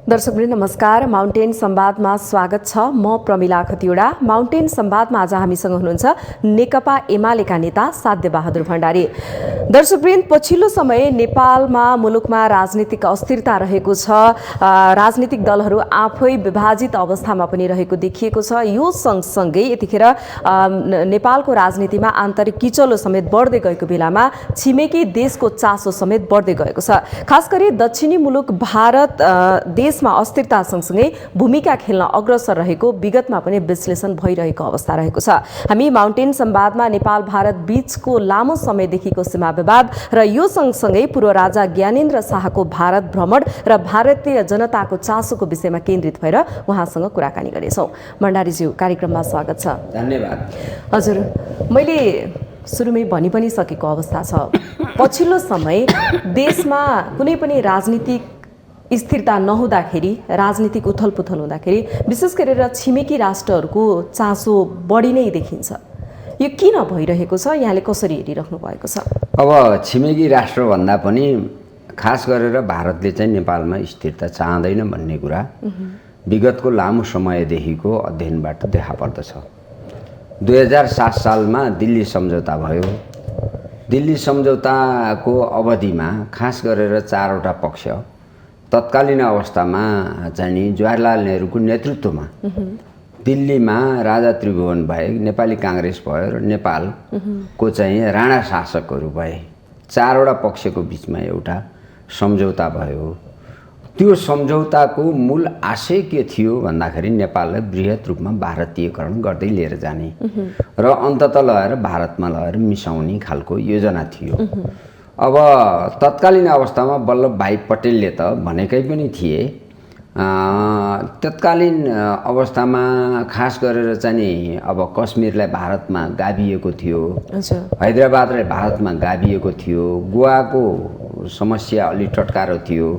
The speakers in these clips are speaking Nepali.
दर्शकवृन्द नमस्कार। माउन्टेन संवादमा स्वागत छ। म प्रमिला खतिवडा। माउन्टेन संवादमा आज हामीसँग हुनुहुन्छ नेकपा एमालेका नेता साध्य बहादुर भण्डारी। दर्शकवृन्द, पछिल्लो समय नेपालमा मुलुकमा राजनीतिक अस्थिरता रहेको छ। राजनीतिक दलहरू आफै विभाजित अवस्थामा पनि रहेको देखिएको छ। यो सँगसँगै यतिखेर नेपालको राजनीतिमा आन्तरिक किचलो समेत बढ्दै गएको बेलामा छिमेकी देशको चासो समेत बढ्दै गएको छ। खास गरी दक्षिणी मुलुक भारत देशमा अस्थिरता सँगसँगै भूमिका खेल्न अग्रसर रहेको विगतमा पनि विश्लेषण भइरहेको अवस्था रहेको छ। हामी माउन्टेन संवादमा नेपाल भारत बीचको लामो समयदेखिको सीमा विवाद र यो सँगसँगै पूर्व राजा ज्ञानेन्द्र शाहको भारत भ्रमण र भारतीय जनताको चासोको विषयमा केन्द्रित भएर उहाँसँग कुराकानी गर्नेछौँ। भण्डारीज्यू, कार्यक्रममा स्वागत छ। धन्यवाद। हजुर, मैले सुरुमै भनि पनि सकेको अवस्था छ। पछिल्लो समय देशमा कुनै पनि राजनीतिक स्थिरता नहुँदाखेरि, राजनीतिक उथलपुथल हुँदाखेरि विशेष गरेर छिमेकी राष्ट्रहरूको चासो बढी नै देखिन्छ। यो किन भइरहेको छ? यहाँले कसरी हेरिराख्नु भएको छ? अब छिमेकी राष्ट्रभन्दा पनि खास गरेर भारतले चाहिँ नेपालमा स्थिरता चाहँदैन भन्ने कुरा विगतको लामो समयदेखिको अध्ययनबाट देखा पर्दछ। 2007 सालमा दिल्ली सम्झौता भयो। दिल्ली सम्झौताको अवधिमा खास गरेर 4वटा पक्ष तत्कालीन अवस्थामा चाहिँ जवाहरलाल नेहरूको नेतृत्वमा दिल्लीमा राजा त्रिभुवन भए, नेपाली काङ्ग्रेस भयो र नेपालको चाहिँ राणा शासकहरू भए। 4वटा पक्षको बिचमा एउटा सम्झौता भयो। त्यो सम्झौताको मूल आशय के थियो भन्दाखेरि नेपाललाई बृहत रूपमा भारतीयकरण गर्दै लिएर जाने र अन्ततः लगेर भारतमा लगेर मिसाउने खालको योजना थियो। अब तत्कालीन अवस्थामा वल्लभ भाइ पटेलले त भनेकै पनि थिए। तत्कालीन अवस्थामा खास गरेर चाहिँ अब कश्मीरलाई भारतमा गाभिएको थियो, हैदराबादलाई भारतमा गाभिएको थियो, गोवाको समस्या अलि टटकारो थियो,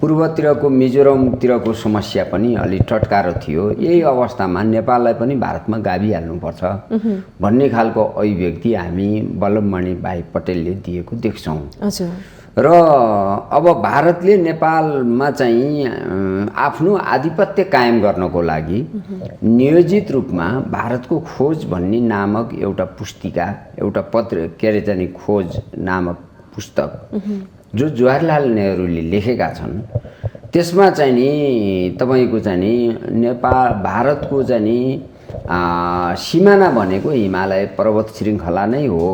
पूर्वतिरको मिजोरमतिरको समस्या पनि अलि टटकारो थियो। यही अवस्थामा नेपाललाई पनि भारतमा गाभिहाल्नुपर्छ भन्ने खालको अभिव्यक्ति हामी वल्लभमणि भाइ पटेलले दिएको देख्छौँ। र अब भारतले नेपालमा चाहिँ आफ्नो आधिपत्य कायम गर्नको लागि नियोजित रूपमा भारतको खोज भन्ने नामक एउटा पुस्तिका, एउटा पत्र के अरे चाहिँ खोज नामक पुस्तक जो जवाहरलाल नेहरूले लेखेका छन्, त्यसमा चाहिँ नि तपाईँको चाहिँ नि नेपाल भारतको चाहिँ नि सिमाना भनेको हिमालय पर्वत श्रृङ्खला नै हो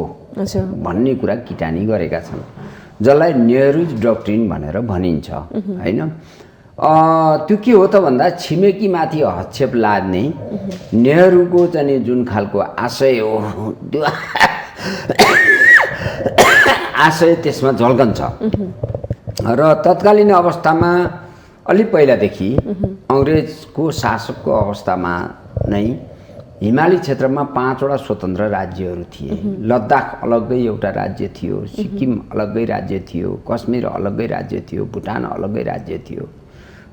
भन्ने कुरा किटानी गरेका छन्, जसलाई नेहरूज डक्ट्रिन भनेर भनिन्छ हैन। त्यो के हो त भन्दा छिमेकीमाथि हस्तक्षेप लाद्ने नेहरूको चाहिँ जुन खालको आशय हो त्यो आशय त्यसमा झल्कन्छ। र तत्कालीन अवस्थामा अलि पहिलादेखि अङ्ग्रेजको शासकको अवस्थामा नै हिमाली क्षेत्रमा 5वटा स्वतन्त्र राज्यहरू थिए। लद्दाख अलग्गै एउटा राज्य थियो, सिक्किम अलग्गै राज्य थियो, कश्मीर अलग्गै राज्य थियो, भुटान अलग्गै राज्य थियो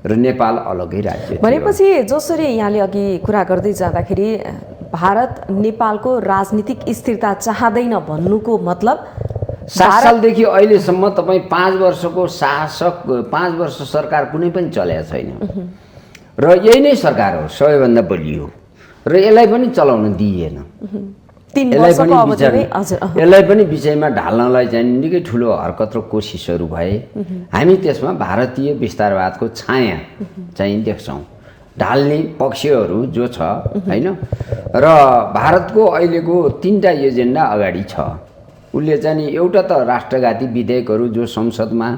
र नेपाल अलग्गै राज्य थियो। भनेपछि जसरी यहाँले अघि कुरा गर्दै जाँदाखेरि भारत नेपालको राजनीतिक स्थिरता चाहँदैन भन्नुको मतलब 7 सालदेखि अहिलेसम्म तपाईँ 5 वर्षको शासक, 5 वर्ष सरकार कुनै पनि चलेको छैन र यही नै सरकार हो सबैभन्दा बलियो र यसलाई पनि चलाउन दिइएन। यसलाई पनि विषयमा ढाल्नलाई चाहिँ निकै ठुलो हरकत र कोसिसहरू भए। हामी त्यसमा भारतीय विस्तारवादको छाया चाहिँ देख्छौँ, ढाल्ने पक्षहरू जो छ हैन। र भारतको अहिलेको 3टा एजेन्डा अगाडि छ। उसले चाहिँ एउटा त राष्ट्रघाती विधेयकहरू जो संसदमा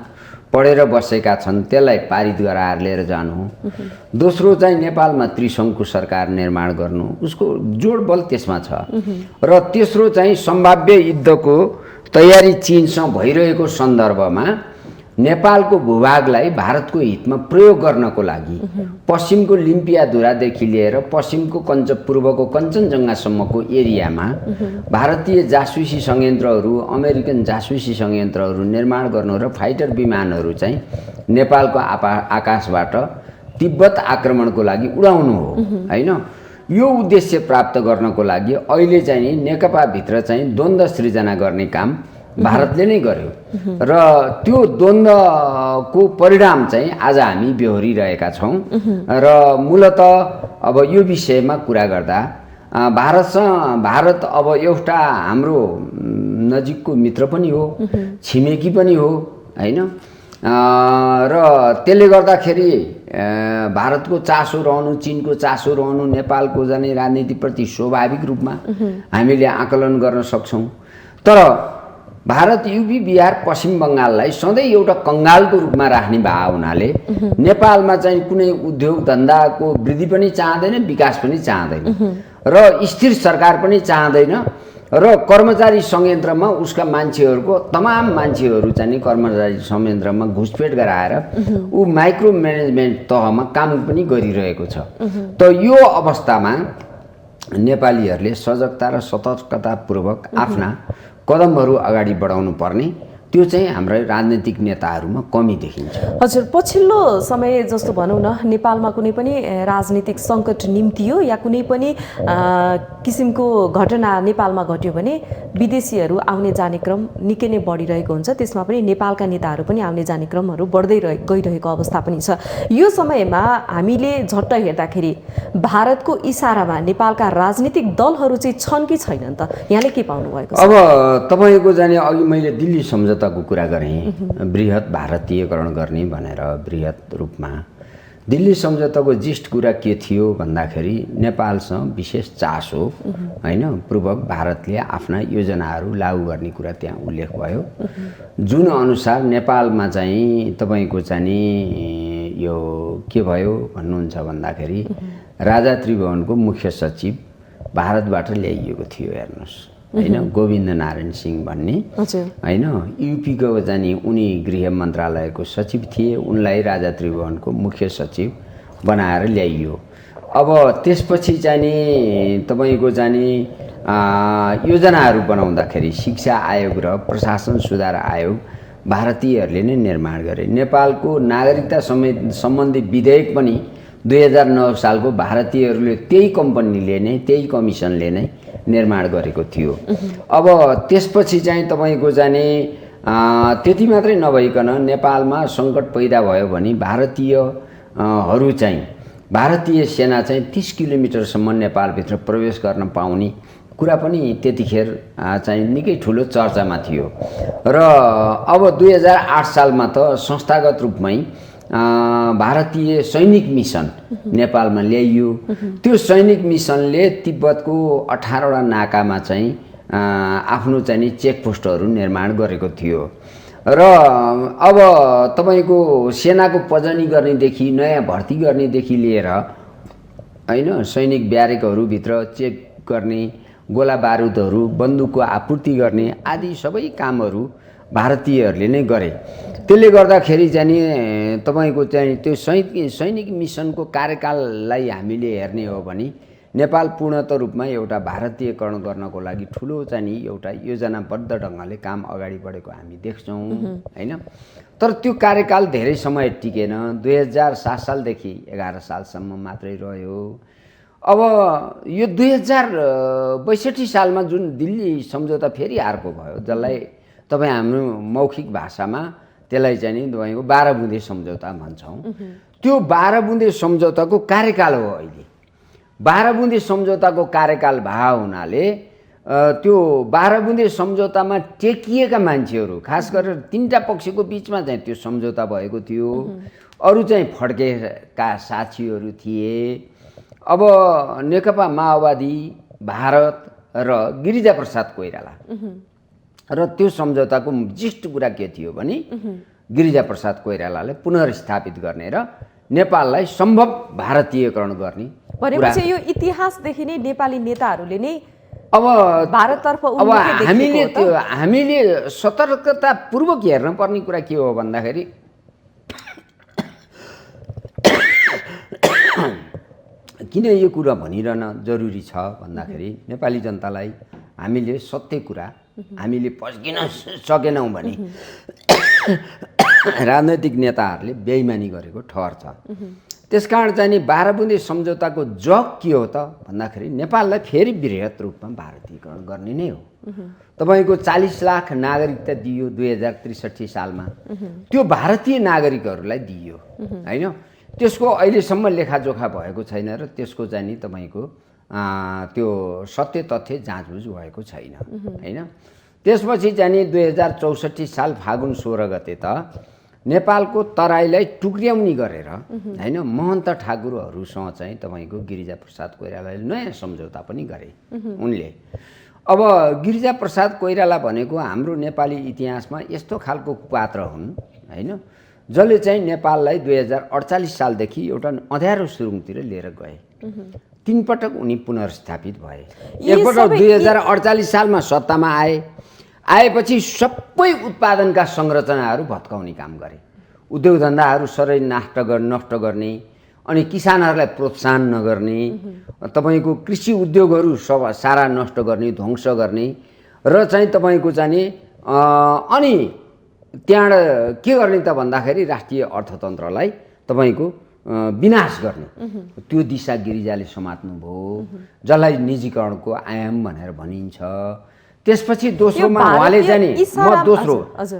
पढेर बसेका छन् त्यसलाई पारित गराएर लिएर जानु, दोस्रो चाहिँ नेपालमा त्रिसङ्घको सरकार निर्माण गर्नु, उसको जोड बल त्यसमा छ, र तेस्रो चाहिँ सम्भाव्य युद्धको तयारी चीनसँग भइरहेको सन्दर्भमा नेपालको भूभागलाई भारतको हितमा प्रयोग गर्नको लागि पश्चिमको लिम्पियाधुरादेखि लिएर पश्चिमको पूर्वको कञ्चनजङ्घासम्मको एरियामा भारतीय जासुसी संयन्त्रहरू, अमेरिकन जासुसी संयन्त्रहरू निर्माण गर्नु र फाइटर विमानहरू चाहिँ नेपालको आकाशबाट तिब्बत आक्रमणको लागि उडाउनु हो हैन। यो उद्देश्य प्राप्त गर्नको लागि अहिले चाहिँ नेकपाभित्र चाहिँ द्वन्द्व सृजना गर्ने काम भारतले नै गर्यो र त्यो द्वन्द्वको परिणाम चाहिँ आज हामी बेहोरिरहेका छौँ र मूलत अब यो विषयमा कुरा गर्दा भारत अब एउटा हाम्रो नजिकको मित्र पनि हो, छिमेकी पनि हो हैन, र त्यसले गर्दाखेरि भारतको चासो रहनु, चीनको चासो रहनु नेपालको जाने राजनीतिप्रति स्वाभाविक रूपमा हामीले आकलन गर्न सक्छौँ। तर भारत युपी बिहार पश्चिम बङ्गाललाई सधैँ एउटा कङ्गालको रूपमा राख्ने भए हुनाले नेपालमा चाहिँ कुनै उद्योग धन्दाको वृद्धि पनि चाहँदैन, विकास पनि चाहँदैन र स्थिर सरकार पनि चाहँदैन र कर्मचारी संयन्त्रमा उसका मान्छेहरूको तमाम मान्छेहरू चाहिँ कर्मचारी संयन्त्रमा घुसपेट गराएर ऊ माइक्रो म्यानेजमेन्ट तहमा काम पनि गरिरहेको छ। त यो अवस्थामा नेपालीहरूले सजगता र सतर्कतापूर्वक आफ्ना कदमहरू अगाडि बढाउनु पर्ने, त्यो चाहिँ हाम्रा राजनीतिक नेताहरूमा कमी देखिन्छ। हजुर, पछिल्लो समय जस्तो भनौँ न, नेपालमा कुनै पनि राजनीतिक सङ्कट निम्तियो या कुनै पनि किसिमको घटना नेपालमा घट्यो भने विदेशीहरू आउने जाने क्रम निकै नै बढिरहेको हुन्छ। त्यसमा पनि नेपालका नेताहरू पनि आउने जाने क्रमहरू बढ्दै गइरहेको अवस्था पनि छ। यो समयमा हामीले झट्ट हेर्दाखेरि भारतको इसारामा नेपालका राजनीतिक दलहरू चाहिँ छन् कि छैनन् त? यहाँले के पाउनु भएको छ? अब तपाईँको जाने अघि मैले दिल्ली सम्झौताको कुरा गरेँ, बृहत भारतीयकरण गर्ने भनेर बृहत रूपमा। दिल्ली सम्झौताको जिस्ट कुरा के थियो भन्दाखेरि नेपालसँग विशेष चासो हैन पूर्वक भारतले आफ्ना योजनाहरू लागू गर्ने कुरा त्यहाँ उल्लेख भयो, जुन अनुसार नेपालमा चाहिँ तपाईँको चाहिँ यो के भयो भन्नुहुन्छ भन्दाखेरि राजा त्रिभुवनको मुख्य सचिव भारतबाट ल्याइएको थियो। हेर्नुहोस् हैन, गोविन्द नारायण सिंह भन्ने हैन, युपीको जाने उनी गृह मन्त्रालयको सचिव थिए, उनलाई राजा त्रिभुवनको मुख्य सचिव बनाएर ल्याइयो। अब त्यसपछि चाहिँ तपाईँको जाने योजनाहरू बनाउँदाखेरि शिक्षा आयोग र प्रशासन सुधार आयोग भारतीयहरूले नै निर्माण गरे। नेपालको नागरिकता सम्बन्धी विधेयक पनि 2009 सालको भारतीयहरूले त्यही कम्पनीले नै, त्यही कमिसनले नै निर्माण गरेको थियो। अब त्यसपछि चाहिँ तपाईँको जाने त्यति मात्रै नभइकन नेपालमा सङ्कट पैदा भयो भने भारतीयहरू चाहिँ, भारतीय सेना चाहिँ 30 किलोमिटरसम्म नेपालभित्र प्रवेश गर्न पाउने कुरा पनि त्यतिखेर चाहिँ निकै ठुलो चर्चामा थियो। र अब 2008 सालमा त संस्थागत रूपमै भारतीय सैनिक मिसन नेपालमा ल्याइयो। त्यो सैनिक मिसनले तिब्बतको 18वटा नाकामा चाहिँ आफ्नो चाहिँ चेकपोस्टहरू निर्माण गरेको थियो। र अब तपाईँको सेनाको पजनी गर्नेदेखि नयाँ भर्ती गर्नेदेखि लिएर हैन, सैनिक ब्यारेकहरूभित्र चेक गर्ने, गोला बारुदहरू, बन्दुकको आपूर्ति गर्ने आदि सबै कामहरू भारतीयहरूले नै गरे। त्यसले गर्दाखेरि चाहिँ तपाईँको चाहिँ त्यो सैनिक मिसनको कार्यकाललाई हामीले हेर्ने हो भने नेपाल पूर्णत रूपमा एउटा भारतीयकरण गर्नको लागि ठुलो चाहिँ एउटा योजनाबद्ध ढङ्गले काम अगाडि बढेको हामी देख्छौँ हैन। तर त्यो कार्यकाल धेरै समय टिकेन, 2007 सालदेखि 11 सालसम्म मात्रै रह्यो। अब यो 2062 सालमा जुन दिल्ली सम्झौता फेरि अर्को भयो, जसलाई तपाईँ हाम्रो मौखिक भाषामा त्यसलाई चाहिँ तपाईँको 12 बुँदे सम्झौता भन्छौँ। त्यो 12 बुँदे सम्झौताको कार्यकाल हो अहिले। 12 बुँदे सम्झौताको कार्यकाल भए हुनाले त्यो 12 बुँदे सम्झौतामा टेकिएका मान्छेहरू, खास गरेर 3टा पक्षको बिचमा चाहिँ त्यो सम्झौता भएको थियो, अरू चाहिँ फड्केका साक्षीहरू थिए। अब नेकपा माओवादी, भारत र गिरिजाप्रसाद कोइराला, र त्यो सम्झौताको जिस्ट कुरा के थियो भने गिरिजाप्रसाद कोइरालालाई पुनर्स्थापित गर्ने र नेपाललाई सम्भव भारतीयकरण गर्ने। भनेपछि यो इतिहासदेखि नै नेपाली नेताहरूले नै अब भारततर्फ अब हामीले सतर्कतापूर्वक हेर्न पर्ने कुरा के हो भन्दाखेरि किन यो कुरा भनिरहन जरुरी छ भन्दाखेरि नेपाली जनतालाई हामीले सत्य कुरा हामीले पस्किन सकेनौँ भने राजनैतिक नेताहरूले बेइमानी गरेको ठहर छ। त्यसकारण चाहिँ नि 12 बुँदे सम्झौताको जग के हो त भन्दाखेरि नेपाललाई फेरि वृहत रूपमा भारतीयकरण गर्ने नै हो। तपाईँको 40 लाख नागरिकता दियो 2063 सालमा, त्यो भारतीय नागरिकहरूलाई दियो होइन। त्यसको अहिलेसम्म लेखाजोखा भएको छैन र त्यसको चाहिँ नि तपाईँको त्यो सत्य तथ्य जाँचबुझ भएको छैन होइन। त्यसपछि चाहिँ नि 2064 साल फागुन 16 गते त नेपालको तराईलाई टुक्र्याउने गरेर होइन महन्त ठाकुरहरूसँग चाहिँ तपाईँको गिरिजाप्रसाद कोइरालाले नयाँ सम्झौता पनि गरे उनले। अब गिरिजाप्रसाद कोइराला भनेको हाम्रो नेपाली इतिहासमा यस्तो खालको पात्र हुन् होइन, जसले चाहिँ नेपाललाई 2048 सालदेखि एउटा अँध्यारो सुरुङतिर लिएर गए। 3 पटक उनी पुनर्स्थापित भए। एकपटक 2048 सालमा सत्तामा आएपछि सबै उत्पादनका संरचनाहरू भत्काउने काम गरे, उद्योग धन्दाहरू सबै नष्ट गर्ने, अनि किसानहरूलाई प्रोत्साहन नगर्ने, तपाईँको कृषि उद्योगहरू सारा नष्ट गर्ने, ध्वंस गर्ने र चाहिँ तपाईँको चाहिँ अनि त्यहाँबाट के गर्ने त भन्दाखेरि राष्ट्रिय अर्थतन्त्रलाई तपाईँको विनाश गर्ने त्यो दिशा गिरिजाले समात्नुभयो, जसलाई निजीकरणको आयाम भनेर भनिन्छ। त्यसपछि दोस्रोमा उहाँले जाने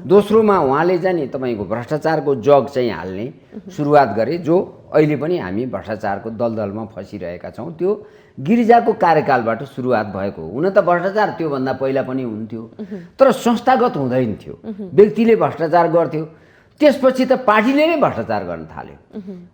दोस्रोमा उहाँले जाने तपाईँको भ्रष्टाचारको जग चाहिँ हाल्ने सुरुवात गरे, जो अहिले पनि हामी भ्रष्टाचारको दलदलमा फसिरहेका छौँ। त्यो गिरिजाको कार्यकालबाट सुरुवात भएको हो। हुन त भ्रष्टाचार त्योभन्दा पहिला पनि हुन्थ्यो, तर संस्थागत हुँदैन थियो, व्यक्तिले भ्रष्टाचार गर्थ्यो। त्यसपछि त पार्टीले नै भ्रष्टाचार गर्न थाल्यो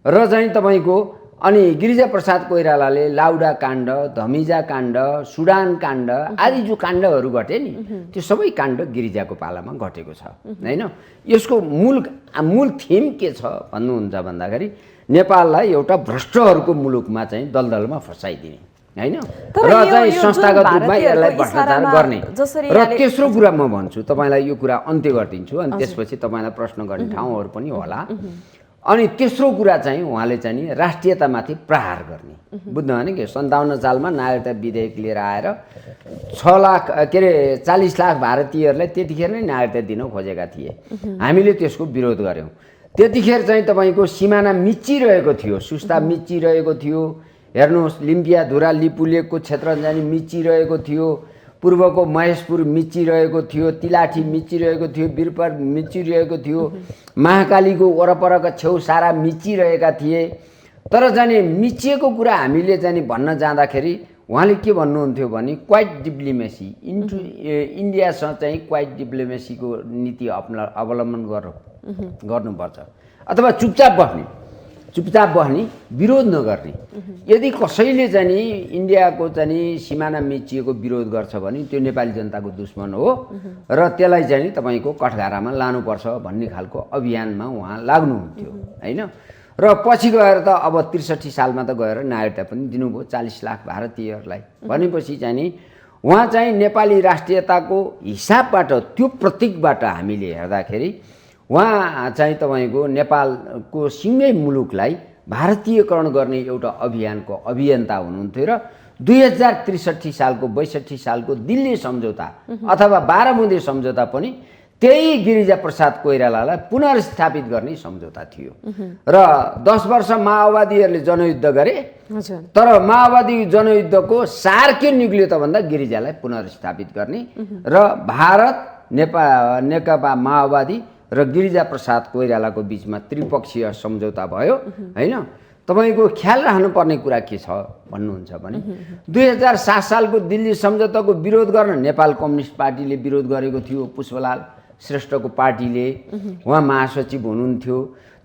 र चाहिँ तपाईँको अनि गिरिजाप्रसाद कोइरालाले लाउडा काण्ड, धमिजा काण्ड, सुडान काण्ड आदि जो काण्डहरू घटे नि, त्यो सबै काण्ड गिरिजाको पालामा घटेको छ होइन। यसको मूल थिम के छ भन्नुहुन्छ भन्दाखेरि नेपाललाई एउटा भ्रष्टहरूको मुलुकमा चाहिँ दलदलमा फसाइदिने होइन र चाहिँ संस्थागत रूपमा यसलाई भ्रष्टाचार गर्ने। र तेस्रो कुरा म भन्छु, तपाईँलाई यो कुरा अन्त्य गरिदिन्छु अनि त्यसपछि तपाईँलाई प्रश्न गर्ने ठाउँहरू पनि होला। अनि तेस्रो कुरा चाहिँ उहाँले चाहिँ नि राष्ट्रियतामाथि प्रहार गर्ने, बुझ्नु भने कि 57 सालमा नागरिकता विधेयक लिएर आएर 40 लाख भारतीयहरूलाई त्यतिखेर नै नागरिकता दिन खोजेका थिए। हामीले त्यसको विरोध गऱ्यौँ। त्यतिखेर चाहिँ तपाईँको सिमाना मिचिरहेको थियो, सुस्ता मिचिरहेको थियो, हेर्नुहोस् लिम्पियाधुरा लिपुलेकको क्षेत्र जाने मिचिरहेको थियो, पूर्वको महेशपुर मिचिरहेको थियो, तिलाठी मिचिरहेको थियो, बिरपर मिचिरहेको थियो, महाकालीको वरपरका छेउ सारा मिचिरहेका थिए। तर जाने मिचिएको कुरा हामीले जाने भन्न जाँदाखेरि उहाँले के भन्नुहुन्थ्यो भने क्वाइट डिप्लोमेसी इन्डियासँग चाहिँ क्वाइट डिप्लोमेसीको नीति अवलम्बन गर्नुपर्छ अथवा चुपचाप बस्ने, विरोध नगर्ने। यदि कसैले चाहिँ इन्डियाको चाहिँ सिमाना मिचिएको विरोध गर्छ भने त्यो नेपाली जनताको दुश्मन हो र त्यसलाई चाहिँ तपाईँको कठघारामा लानुपर्छ भन्ने खालको अभियानमा उहाँ लाग्नुहुन्थ्यो होइन। र पछि गएर त अब 63 सालमा त गएर नागरिकता पनि दिनुभयो 40 लाख भारतीयहरूलाई। भनेपछि चाहिँ नि उहाँ चाहिँ नेपाली राष्ट्रियताको हिसाबबाट त्यो प्रतीकबाट हामीले हेर्दाखेरि उहाँ चाहिँ तपाईँको नेपालको सिङ्गै मुलुकलाई भारतीयकरण गर्ने एउटा अभियानको अभियन्ता हुनुहुन्थ्यो र 2063 सालको 62 सालको दिल्ली सम्झौता अथवा 12 बुँदे सम्झौता पनि त्यही गिरिजाप्रसाद कोइरालालाई पुनर्स्थापित गर्ने सम्झौता थियो। र 10 वर्ष माओवादीहरूले जनयुद्ध गरे, तर माओवादी जनयुद्धको सार के निक्ल्यो त भन्दा गिरिजालाई पुनर्स्थापित गर्ने र भारत नेकपा माओवादी र गिरिजाप्रसाद कोइरालाको बिचमा त्रिपक्षीय सम्झौता भयो होइन। तपाईँको ख्याल राख्नुपर्ने कुरा के छ भन्नुहुन्छ भने 2007 सालको दिल्ली सम्झौताको विरोध गर्न नेपाल कम्युनिस्ट पार्टीले विरोध गरेको थियो, पुष्पलाल श्रेष्ठको पार्टीले, उहाँ महासचिव हुनुहुन्थ्यो।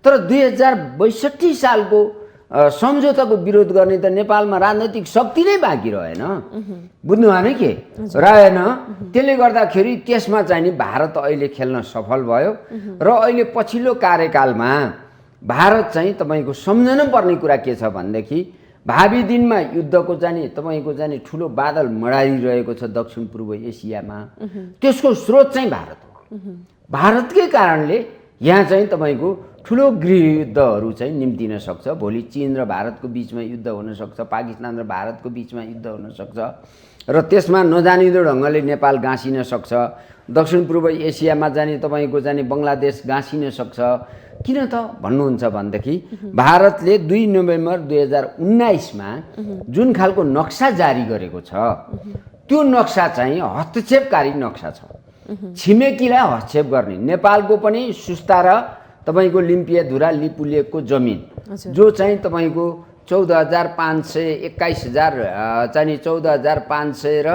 तर 2062 सालको सम्झौताको विरोध गर्ने त नेपालमा राजनैतिक शक्ति नै बाँकी रहेन, बुझ्नु भएन के रहेन। त्यसले गर्दाखेरि त्यसमा चाहिँ नि भारत अहिले खेल्न सफल भयो र अहिले पछिल्लो कार्यकालमा भारत चाहिँ तपाईँको सम्झनु पर्ने कुरा के छ भनेदेखि भावी दिनमा युद्धको चाहिँ तपाईँको चाहिँ ठुलो बादल मडारिरहेको छ दक्षिण पूर्व एसियामा, त्यसको स्रोत चाहिँ भारत हो। भारतकै कारणले यहाँ चाहिँ तपाईँको ठुलो गृहयुद्धहरू चाहिँ निम्तिन सक्छ। भोलि चीन र भारतको बिचमा युद्ध हुन सक्छ, पाकिस्तान र भारतको बिचमा युद्ध हुन सक्छ र त्यसमा नजानिदो ढङ्गले नेपाल गाँसिन सक्छ, दक्षिण पूर्व एसियामा जाने तपाईँको जाने बङ्गलादेश गाँसिन सक्छ। किन त भन्नुहुन्छ भनेदेखि भारतले 2 नोभेम्बर 2019मा जुन खालको नक्सा जारी गरेको छ त्यो नक्सा चाहिँ हस्तक्षेपकारी नक्सा छ। छिमेकीलाई हस्तक्षेप गर्ने, नेपालको पनि सुस्ता र तपाईँको लिम्पियाधुरा लिपुलेकको जमिन जो चाहिँ तपाईँको 14,500 चाहिँ 14,500 र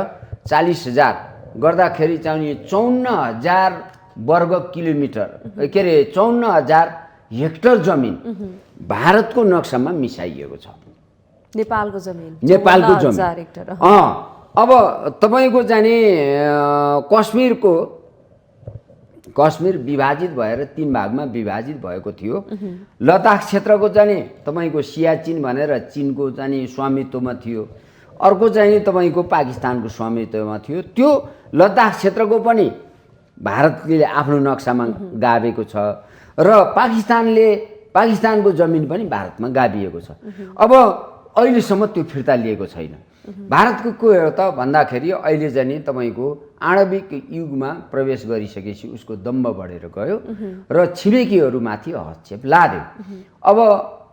40,000 गर्दाखेरि चाहिँ 54,000 वर्ग किलोमिटर के अरे 54,000 हेक्टर जमिन भारतको नक्सामा मिसाइएको छ। नेपालको जमिन नेपालको जमिन अब तपाईँको जाने कश्मीर विभाजित भएर 3 भागमा विभाजित भएको थियो। लद्दाख क्षेत्रको जाने तपाईँको सियाचिन भनेर चीनको जाने स्वामित्वमा थियो, अर्को चाहिँ तपाईँको पाकिस्तानको स्वामित्वमा थियो। त्यो लद्दाख क्षेत्रको पनि भारतले आफ्नो नक्सामा गाभेको छ र पाकिस्तानको जमिन पनि भारतमा गाभिएको छ। अब अहिलेसम्म त्यो फिर्ता लिएको छैन। भारतको के हो त भन्दाखेरि अहिले चाहिँ तपाईँको आणविक युगमा प्रवेश गरिसकेपछि उसको दम्भ बढेर गयो र छिमेकीहरूमाथि हस्तक्षेप लाद्यो। अब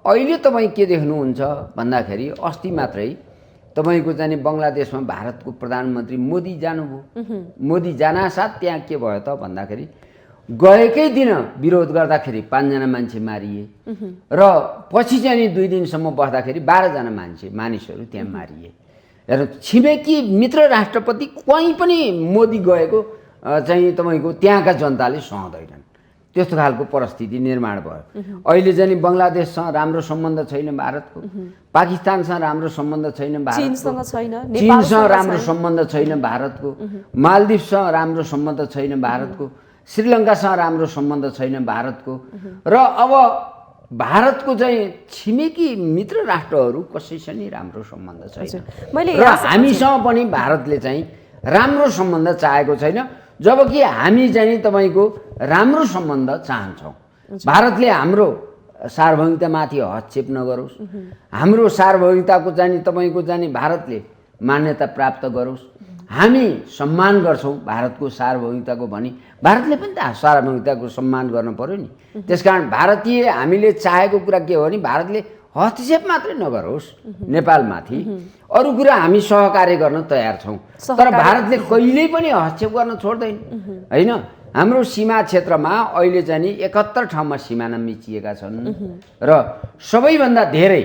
अहिले तपाईँ के देख्नुहुन्छ भन्दाखेरि अस्ति मात्रै तपाईँको चाहिँ बङ्गलादेशमा भारतको प्रधानमन्त्री मोदी जानुभयो। मोदी जानासाथ त्यहाँ के भयो त भन्दाखेरि गएकै दिन विरोध गर्दाखेरि 5 जना मान्छे मारिए र पछि चाहिँ 2 दिनसम्म बस्दाखेरि 12 जना मानिसहरू त्यहाँ मारिए। र छिमेकी मित्र राष्ट्रपति कहीँ पनि मोदी गएको चाहिँ तपाईँको त्यहाँका जनताले सहँदैनन्। त्यस्तो खालको परिस्थिति निर्माण भयो। अहिले चाहिँ बङ्गलादेशसँग राम्रो सम्बन्ध छैन भारतको, पाकिस्तानसँग राम्रो सम्बन्ध छैन भारतको, चीनसँग राम्रो सम्बन्ध छैन भारतको, मालदिप्ससँग राम्रो सम्बन्ध छैन भारतको, श्रीलङ्कासँग राम्रो सम्बन्ध छैन भारतको। र अब भारतको चाहिँ छिमेकी मित्र राष्ट्रहरू कसैसँग नि राम्रो सम्बन्ध छैन र हामीसँग पनि भारतले चाहिँ राम्रो सम्बन्ध चाहेको छैन, जबकि हामी चाहिँ तपाईँको राम्रो सम्बन्ध चाहन्छौँ। भारतले हाम्रो सार्वभौमिकतामाथि हस्तक्षेप नगरोस्, हाम्रो सार्वभौमिकताको चाहिँ तपाईँको जाने भारतले मान्यता प्राप्त गरोस्। हामी सम्मान गर्छौँ भारतको सार्वभौमिकताको भनी भारतले पनि त सार्वभौमिकताको सम्मान गर्न पर्यो नि। त्यसकारण भारतीय हामीले चाहेको कुरा के हो भने भारतले हस्तक्षेप मात्रै नगरोस् नेपालमाथि, अरू कुरा हामी सहकार्य गर्न तयार छौँ, तर भारतले कहिल्यै पनि हस्तक्षेप गर्न छोड्दैन होइन। हाम्रो सीमा क्षेत्रमा अहिले चाहिँ 71 ठाउँमा सिमाना मिचिएका छन् र सबैभन्दा धेरै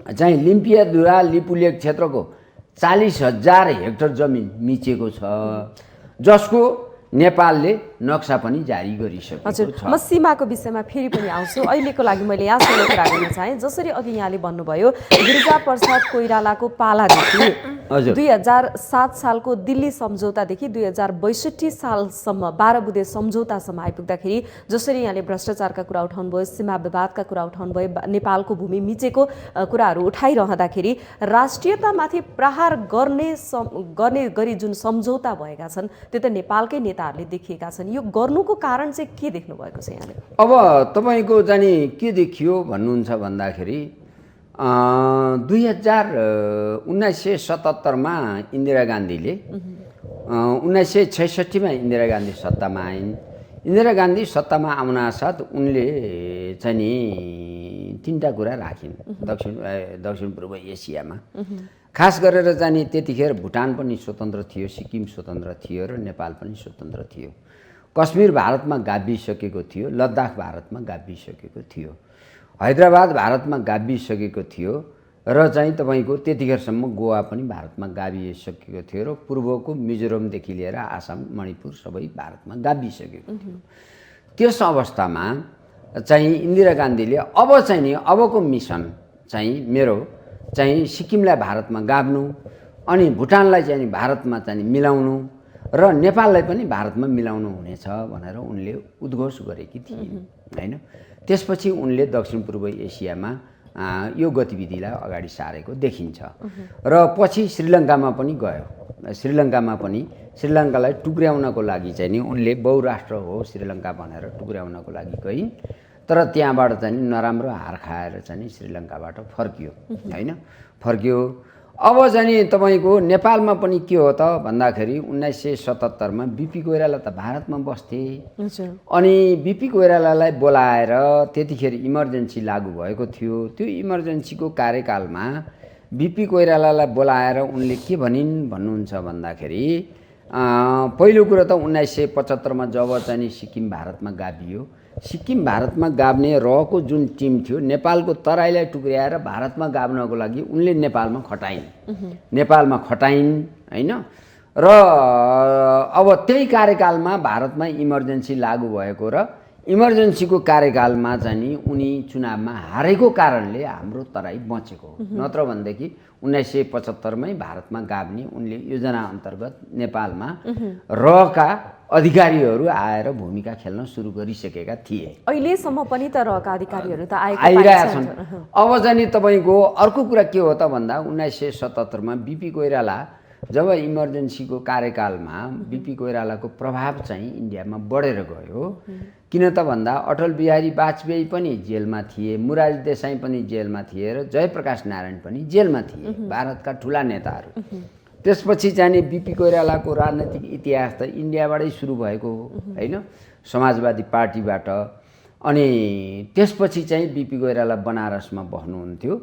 चाहिँ लिम्पियाधुरा लिपुलेक क्षेत्रको 40,000 हेक्टर जमिन मिचेको छ, जसको नेपालले नक्सा पनि जारी गरिसकेको छ। हजुर, म सीमाको विषयमा फेरि पनि आउँछु। अहिलेको लागि मैले यहाँसँग कुरा गर्न चाहेँ, जसरी अघि यहाँले भन्नुभयो गिरिजाप्रसाद कोइरालाको पालादेखि 2007 सालको दिल्ली सम्झौतादेखि 2062 सालसम्म 12 बुँदे सम्झौतासम्म आइपुग्दाखेरि जसरी यहाँले भ्रष्टाचारका कुरा उठाउनुभयो, सीमा विवादका कुरा उठाउनुभयो, नेपालको भूमि मिचेको कुराहरू उठाइरहँदाखेरि राष्ट्रियतामाथि प्रहार गर्ने गरी जुन सम्झौता भएका छन् त्यो त नेपालकै नेताहरूले देखिएका छन्। यो गर्नुको कारण चाहिँ के देख्नु भएको छ यहाँले? अब तपाईँको जाने के देखियो भन्नुहुन्छ भन्दाखेरि 1977मा इन्दिरा गान्धीले 1966मा इन्दिरा गान्धी सत्तामा आइन्। इन्दिरा गान्धी सत्तामा आउनासाथ उनले चाहिँ नि 3टा कुरा राखिन् दक्षिण पूर्व एसियामा। खास गरेर चाहिँ त्यतिखेर भुटान पनि स्वतन्त्र थियो, सिक्किम स्वतन्त्र थियो र नेपाल पनि स्वतन्त्र थियो। कश्मीर भारतमा गाभिसकेको थियो, लद्दाख भारतमा गाभिसकेको थियो, हैदराबाद भारतमा गाभिसकेको थियो र चाहिँ तपाईँको त्यतिखेरसम्म गोवा पनि भारतमा गाभिसकेको थियो र पूर्वको मिजोरमदेखि लिएर आसाम मणिपुर सबै भारतमा गाभिसकेको थियो। त्यस अवस्थामा चाहिँ इन्दिरा गान्धीले अब चाहिँ नि अबको मिसन चाहिँ मेरो चाहिँ सिक्किमलाई भारतमा गाभ्नु अनि भुटानलाई चाहिँ भारतमा चाहिँ मिलाउनु र नेपाललाई पनि भारतमा मिलाउनु हुनेछ भनेर उनले उद्घोष गरेकी थिइन् हैन। त्यसपछि उनले दक्षिण पूर्व एसियामा यो गतिविधिलाई अगाडि सारेको देखिन्छ र पछि श्रीलङ्कामा पनि गयो। श्रीलङ्कालाई टुक्र्याउनको लागि चाहिँ नि उनले बहुराष्ट्र हो श्रीलङ्का भनेर टुक्र्याउनको लागि गइन्, तर त्यहाँबाट चाहिँ नराम्रो हार खाएर चाहिँ श्रीलङ्काबाट फर्कियो हैन। अब चाहिँ तपाईँको नेपालमा पनि के हो त भन्दाखेरि 1977 मा बिपी कोइराला त भारतमा बस्थे। अनि बिपी कोइरालालाई बोलाएर त्यतिखेर इमर्जेन्सी लागू भएको थियो। त्यो इमर्जेन्सीको कार्यकालमा बिपी कोइरालालाई बोलाएर उनले के भनिन् भन्नुहुन्छ भन्दाखेरि पहिलो कुरो त 1975 मा जब चाहिँ सिक्किम भारतमा गाभियो, सिक्किम भारतमा गाभ्ने रहको जुन टिम थियो नेपालको तराईलाई टुक्र्याएर भारतमा गाभ्नको लागि उनले नेपालमा खटाइन् हैन। र अब त्यही कार्यकालमा भारतमा इमर्जेन्सी लागू भएको र इमर्जेन्सीको कार्यकालमा चाहिँ उनी चुनावमा हारेको कारणले हाम्रो तराई बचेको हो। नत्र भनेदेखि 1975 मै भारतमा गाभ्ने उनले योजना अन्तर्गत नेपालमा रहका अधिकारीहरू आएर भूमिका खेल्न सुरु गरिसकेका थिए। अहिलेसम्म पनि त रहका अधिकारीहरू त आइरहेका छन्। अब चाहिँ तपाईँको अर्को कुरा के हो त भन्दा 1977 मा बिपी कोइराला जब इमर्जेन्सीको कार्यकालमा बिपी कोइरालाको प्रभाव चाहिँ इन्डियामा बढेर गयो। किन त भन्दा अटल बिहारी वाजपेयी पनि जेलमा थिए, मुरारी देसाई पनि जेलमा थिए र जयप्रकाश नारायण पनि जेलमा थिए, भारतका ठुला नेताहरू। त्यसपछि चाहिँ बिपी कोइरालाको राजनैतिक इतिहास त इन्डियाबाटै सुरु भएको हो हैन, समाजवादी पार्टीबाट। अनि त्यसपछि चाहिँ बिपी कोइराला बनारसमा बस्नुहुन्थ्यो।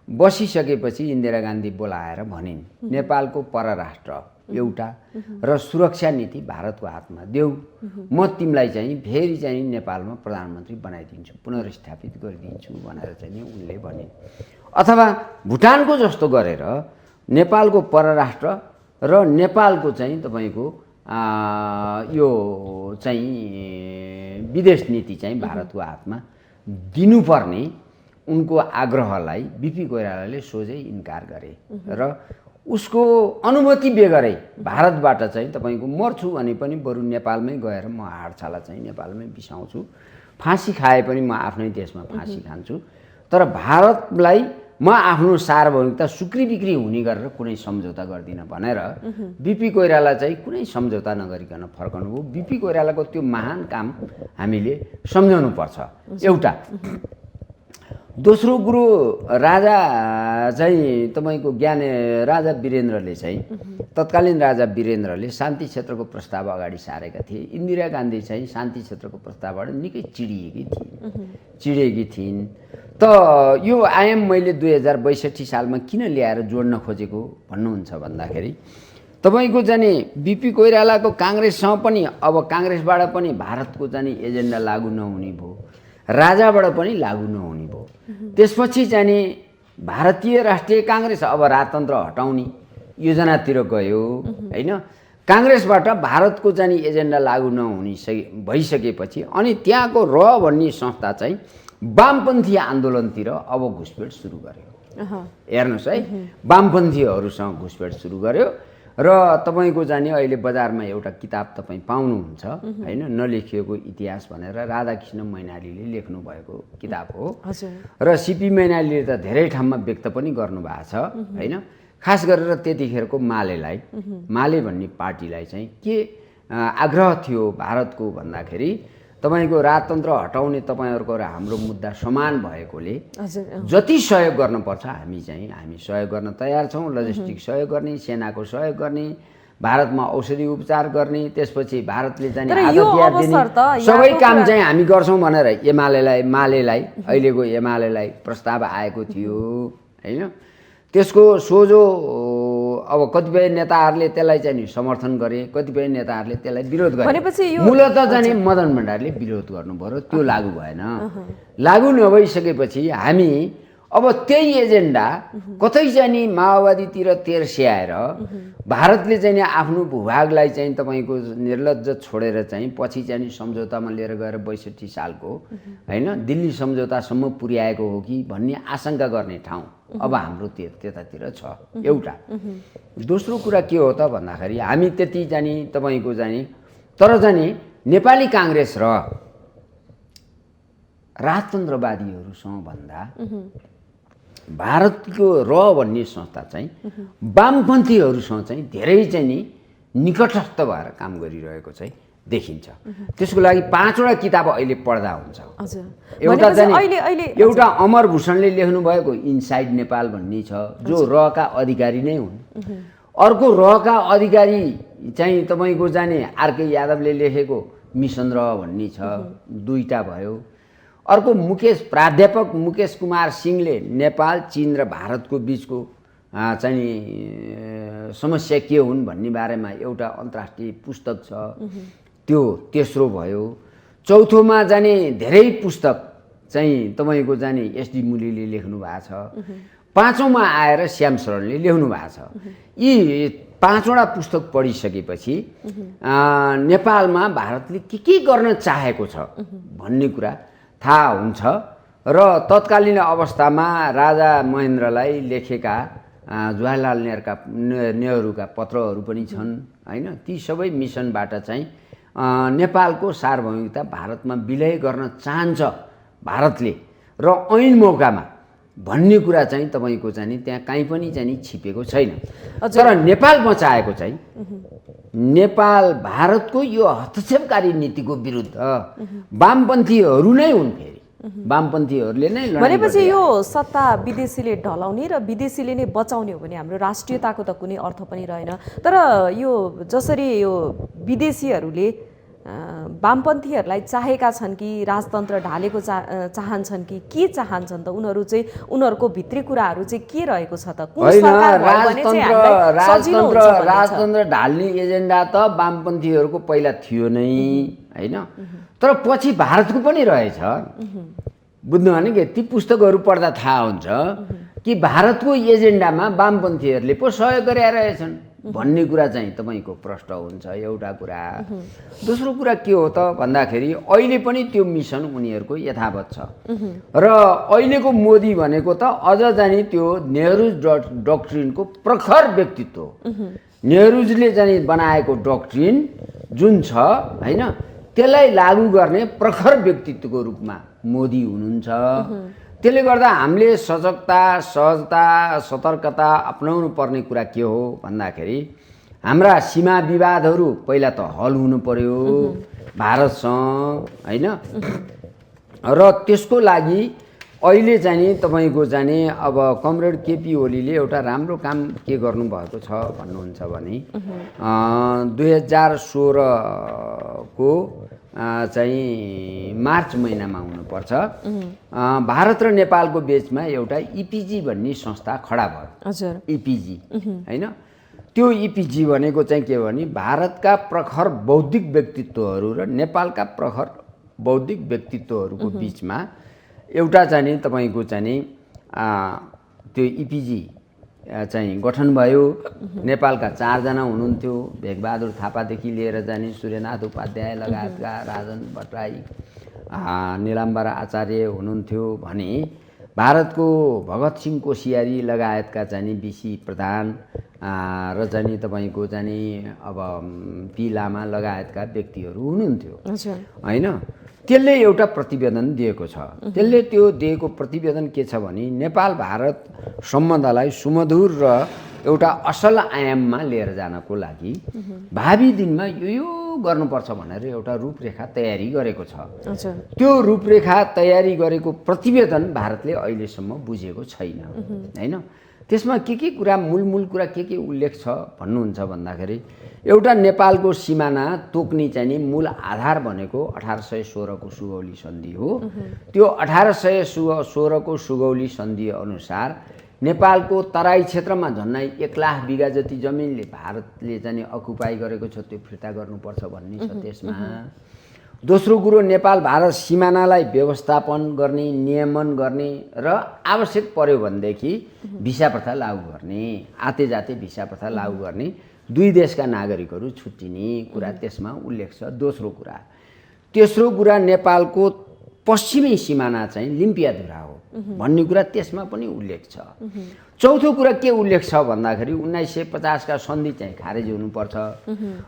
बसिसकेपछि इन्दिरा गान्धी बोलाएर भनिन् नेपालको परराष्ट्र एउटा र सुरक्षा नीति भारतको हातमा देऊ, म तिमीलाई चाहिँ फेरि चाहिँ नेपालमा प्रधानमन्त्री बनाइदिन्छु, पुनर्स्थापित गरिदिन्छु भनेर चाहिँ उनले भनिन्। अथवा भुटानको जस्तो गरेर नेपालको परराष्ट्र र नेपालको चाहिँ तपाईँको यो चाहिँ विदेश नीति चाहिँ भारतको हातमा दिनुपर्ने उनको आग्रहलाई बिपी कोइरालाले सोझै इन्कार गरे र उसको अनुमति बेगरै भारतबाट चाहिँ तपाईँको मर्छु भने पनि बरु नेपालमै गएर म हाडछाला चाहिँ नेपालमै बिसाउँछु, फाँसी खाए पनि म आफ्नै देशमा फाँसी खान्छु, तर भारतलाई म आफ्नो सार्वभौमिकता सुक्री बिक्री हुने गरेर कुनै सम्झौता गर्दिनँ भनेर बिपी कोइराला चाहिँ कुनै सम्झौता नगरिकन फर्कनु हो। बिपी कोइरालाको त्यो महान काम हामीले सम्झाउनु पर्छ एउटा। दोस्रो कुरो, राजा चाहिँ तपाईँको राजा वीरेन्द्रले चाहिँ तत्कालीन राजा वीरेन्द्रले शान्ति क्षेत्रको प्रस्ताव अगाडि सारेका थिए। इन्दिरा गान्धी चाहिँ शान्ति क्षेत्रको प्रस्तावबाट निकै चिडेकी थिइन्। त यो आयाम मैले 2062 सालमा किन ल्याएर जोड्न खोजेको भन्नुहुन्छ भन्दाखेरि तपाईँको चाहिँ बिपी कोइरालाको काङ्ग्रेससँग पनि अब काङ्ग्रेसबाट पनि भारतको चाहिँ एजेन्डा लागू नहुने भयो, राजाबाट पनि लागू नहुने भयो। त्यसपछि चाहिँ भारतीय राष्ट्रिय काङ्ग्रेस अब राजतन्त्र हटाउने योजनातिर गयो हैन। काङ्ग्रेसबाट भारतको चाहिँ एजेन्डा लागू नहुने भइसकेपछि अनि त्यहाँको भन्ने संस्था चाहिँ वामपन्थी आन्दोलनतिर अब घुसपेट सुरु गर्यो। हेर्नुहोस् है, वामपन्थीहरूसँग घुसपेट सुरु गर्यो र तपाईँको जाने अहिले बजारमा एउटा किताब तपाईँ पाउनुहुन्छ हैन, नलेखिएको इतिहास भनेर राधाकृष्ण मैनालीले लेख्नु भएको किताब हो र सिपी मैनालीले त धेरै ठाउँमा व्यक्त पनि गर्नुभएको छ हैन। खास गरेर त्यतिखेरको माले भन्ने पार्टीलाई चाहिँ के आग्रह थियो भारतको भन्दाखेरि तपाईको राजतन्त्र हटाउने तपाईहरुको र हाम्रो मुद्दा समान भएकोले जति सहयोग गर्नुपर्छ हामी सहयोग गर्न तयार छौं। लजिस्टिक सहयोग गर्ने, सेनाको सहयोग गर्ने, भारतमा औषधि उपचार गर्ने, त्यसपछि भारतले चाहिँ हतियार दिने सबै काम चाहिँ हामी गर्छौं भनेर मालेलाई अहिलेको एमालेलाई प्रस्ताव आएको थियो हैन। त्यसको सोझो अब कतिपय नेताहरूले त्यसलाई चाहिँ समर्थन गरे, कतिपय नेताहरूले त्यसलाई विरोध गरे। मूलतः चाहिँ मदन भण्डारीले विरोध गर्नुभयो, त्यो लागू भएन। लागू नभइसकेपछि हामी अब त्यही एजेन्डा कतै चाहिँ माओवादीतिर तेर्स्याएर भारतले चाहिँ आफ्नो भूभागलाई चाहिँ तपाईको निर्लज्ज छोडेर चाहिँ पछि चाहिँ सम्झौतामा लिएर गएर 62 सालको हैन दिल्ली सम्झौतासम्म पुर्याएको हो कि भन्ने आशंका गर्ने ठाउँ अब हाम्रो त्यतातिर छ एउटा। दोस्रो कुरा के हो त भन्दाखेरि हामी त्यति जानी तपाईको जानी तर जानी नेपाली कांग्रेस र राजतन्त्रवादीहरूसँग भन्दा भारतको भन्ने संस्था चाहिँ वामपन्थीहरूसँग चाहिँ धेरै चाहिँ नि निकटस्थ भएर काम गरिरहेको चाहिँ देखिन्छ। त्यसको लागि 5वटा किताब अहिले पढ्दा हुन्छ। हजुर, एउटा भनेपछि चाहिँ एउटा अमरभूषणले लेख्नु भएको इनसाइड नेपाल भन्ने छ, जो रहका अधिकारी नै हुन्। अर्को रहका अधिकारी चाहिँ तपाईँको जाने आरके यादवले लेखेको मिसन रह भन्ने छ, 2टा भयो। अर्को प्राध्यापक मुकेश कुमार सिंहले नेपाल, चीन र भारतको बिचको चाहिँ समस्या के हुन् भन्ने बारेमा एउटा अन्तर्राष्ट्रिय पुस्तक छ, त्यो तेस्रो भयो। चौथोमा जाने धेरै पुस्तक चाहिँ तपाईँको जाने एसडी मुलीले लेख्नु भएको छ। 5औँमा आएर श्याम शरणले लेख्नु भएको छ। यी 5वटा पुस्तक पढिसकेपछि नेपालमा भारतले के गर्न चाहेको छ भन्ने कुरा थाहा हुन्छ। र तत्कालीन अवस्थामा राजा महेन्द्रलाई लेखेका जवाहरलाल नेहरूका पत्रहरू पनि छन् हैन। ती सबै मिसनबाट चाहिँ नेपालको सार्वभौमिकता भारतमा विलय गर्न चाहन्छ भारतले र ऐन मौकामा भन्ने कुरा चाहिँ तपाईँको चाहिँ त्यहाँ कहीँ पनि चाहिँ छिपेको छैन। तर नेपाल बचाएको चाहिँ नेपाल भारतको यो हस्तक्षेपकारी नीतिको विरुद्ध वामपन्थीहरू नै हुन्। फेरि वामपन्थीहरूले नै भनेपछि यो सत्ता विदेशीले ढलाउने र विदेशीले नै बचाउने हो भने हाम्रो राष्ट्रियताको त कुनै अर्थ पनि रहेन। तर यो जसरी यो विदेशीहरूले वामपन्थीहरूलाई चाहेका छन् कि राजतन्त्र ढालेको चाहन्छन् कि के चाहन्छन् त उनीहरू चाहिँ उनीहरूको भित्री कुराहरू चाहिँ के रहेको छ त? राजतन्त्र ढाल्ने एजेन्डा त वामपन्थीहरूको पहिला थियो नै हैन। तर पछि भारतको पनि रहेछ। बुझ्नु भने के ती पुस्तकहरू पढ्दा थाहा हुन्छ कि भारतको एजेन्डामा वामपन्थीहरूले पो सहयोग गरिरहेछन् भन्ने कुरा चाहिँ तपाईँको प्रष्ट हुन्छ। एउटा कुरा। दोस्रो कुरा के हो त भन्दाखेरि अहिले पनि त्यो मिसन उनीहरूको यथावत छ। र अहिलेको मोदी भनेको त अझ जाने त्यो नेहरू डक्ट्रिनको प्रखर व्यक्तित्व। नेहरूजीले चाहिँ बनाएको डक्ट्रिन जुन छ हैन, त्यसलाई लागू गर्ने प्रखर व्यक्तित्वको रूपमा मोदी हुनुहुन्छ। त्यसले गर्दा हामीले सजगता, सहजता, सतर्कता अपनाउनु पर्ने कुरा के हो भन्दाखेरि हाम्रा सीमा विवादहरू पहिला त हल हुनु पर्यो भारतसँग हैन। र त्यसको लागि अहिले चाहिँ तपाईँको जाने अब कमरेड केपी ओलीले एउटा राम्रो काम के गर्नुभएको छ भन्नुहुन्छ भने 2016 को चाहिँ मार्च महिनामा हुनुपर्छ भारत र नेपालको बीचमा एउटा इपिजी भन्ने संस्था खडा भयो। हजुर, इपिजी हैन। त्यो इपिजी भनेको चाहिँ के भने भारतका प्रखर बौद्धिक व्यक्तित्वहरू र नेपालका प्रखर बौद्धिक व्यक्तित्वहरूको बीचमा एउटा चाहिँ तपाईँको चाहिँ त्यो इपिजी चाहिँ गठन भयो। नेपालका 4 जना हुनुहुन्थ्यो, भेगबहादुर थापादेखि लिएर जाने सूर्यनाथ उपाध्याय लगायतका, राजन भट्टराई, निलाम्बर आचार्य हुनुहुन्थ्यो भने भारतको भगत सिंह कोसियारी लगायतका चाहिँ बिसी प्रधान र चाहिँ तपाईँको चाहिँ अब पी लामा लगायतका व्यक्तिहरू हुनुहुन्थ्यो हैन। त्यसले एउटा प्रतिवेदन दिएको छ। त्यसले त्यो दिएको प्रतिवेदन के छ भने नेपाल भारत सम्बन्धलाई सुमधुर र एउटा असल आयाममा लिएर जानको लागि भावी दिनमा यो गर्नुपर्छ भनेर एउटा रूपरेखा तयारी गरेको छ। त्यो रूपरेखा तयारी गरेको प्रतिवेदन भारतले अहिलेसम्म बुझेको छैन हैन। त्यसमा के कुरा मूल कुरा के उल्लेख छ भन्नुहुन्छ भन्दाखेरि एउटा नेपालको सिमाना तोक्ने चाहिँ नि मूल आधार भनेको 1816 को सुगौली सन्धि हो। त्यो 1816 को सुगौली सन्धि अनुसार नेपालको तराई क्षेत्रमा झन्नै 1 लाख बिघा जति जमिनले भारतले चाहिँ अकुपाई गरेको छ, त्यो फिर्ता गर्नुपर्छ भन्ने छ त्यसमा। दोस्रो कुरो नेपाल भारत सिमानालाई व्यवस्थापन गर्ने, नियमन गर्ने र आवश्यक पर्यो भनेदेखि भिसा प्रथा लागू गर्ने, आते जाते भिसा प्रथा लागू गर्ने, 2 देशका नागरिकहरू छुट्टिने कुरा त्यसमा उल्लेख छ। दोस्रो कुरा। तेस्रो कुरा नेपालको पश्चिमी सिमाना चाहिँ लिम्पियाधुरा हो भन्ने कुरा त्यसमा पनि उल्लेख छ। चौथो कुरा के उल्लेख छ भन्दाखेरि 1950 का सन्धि चाहिँ खारेज हुनुपर्छ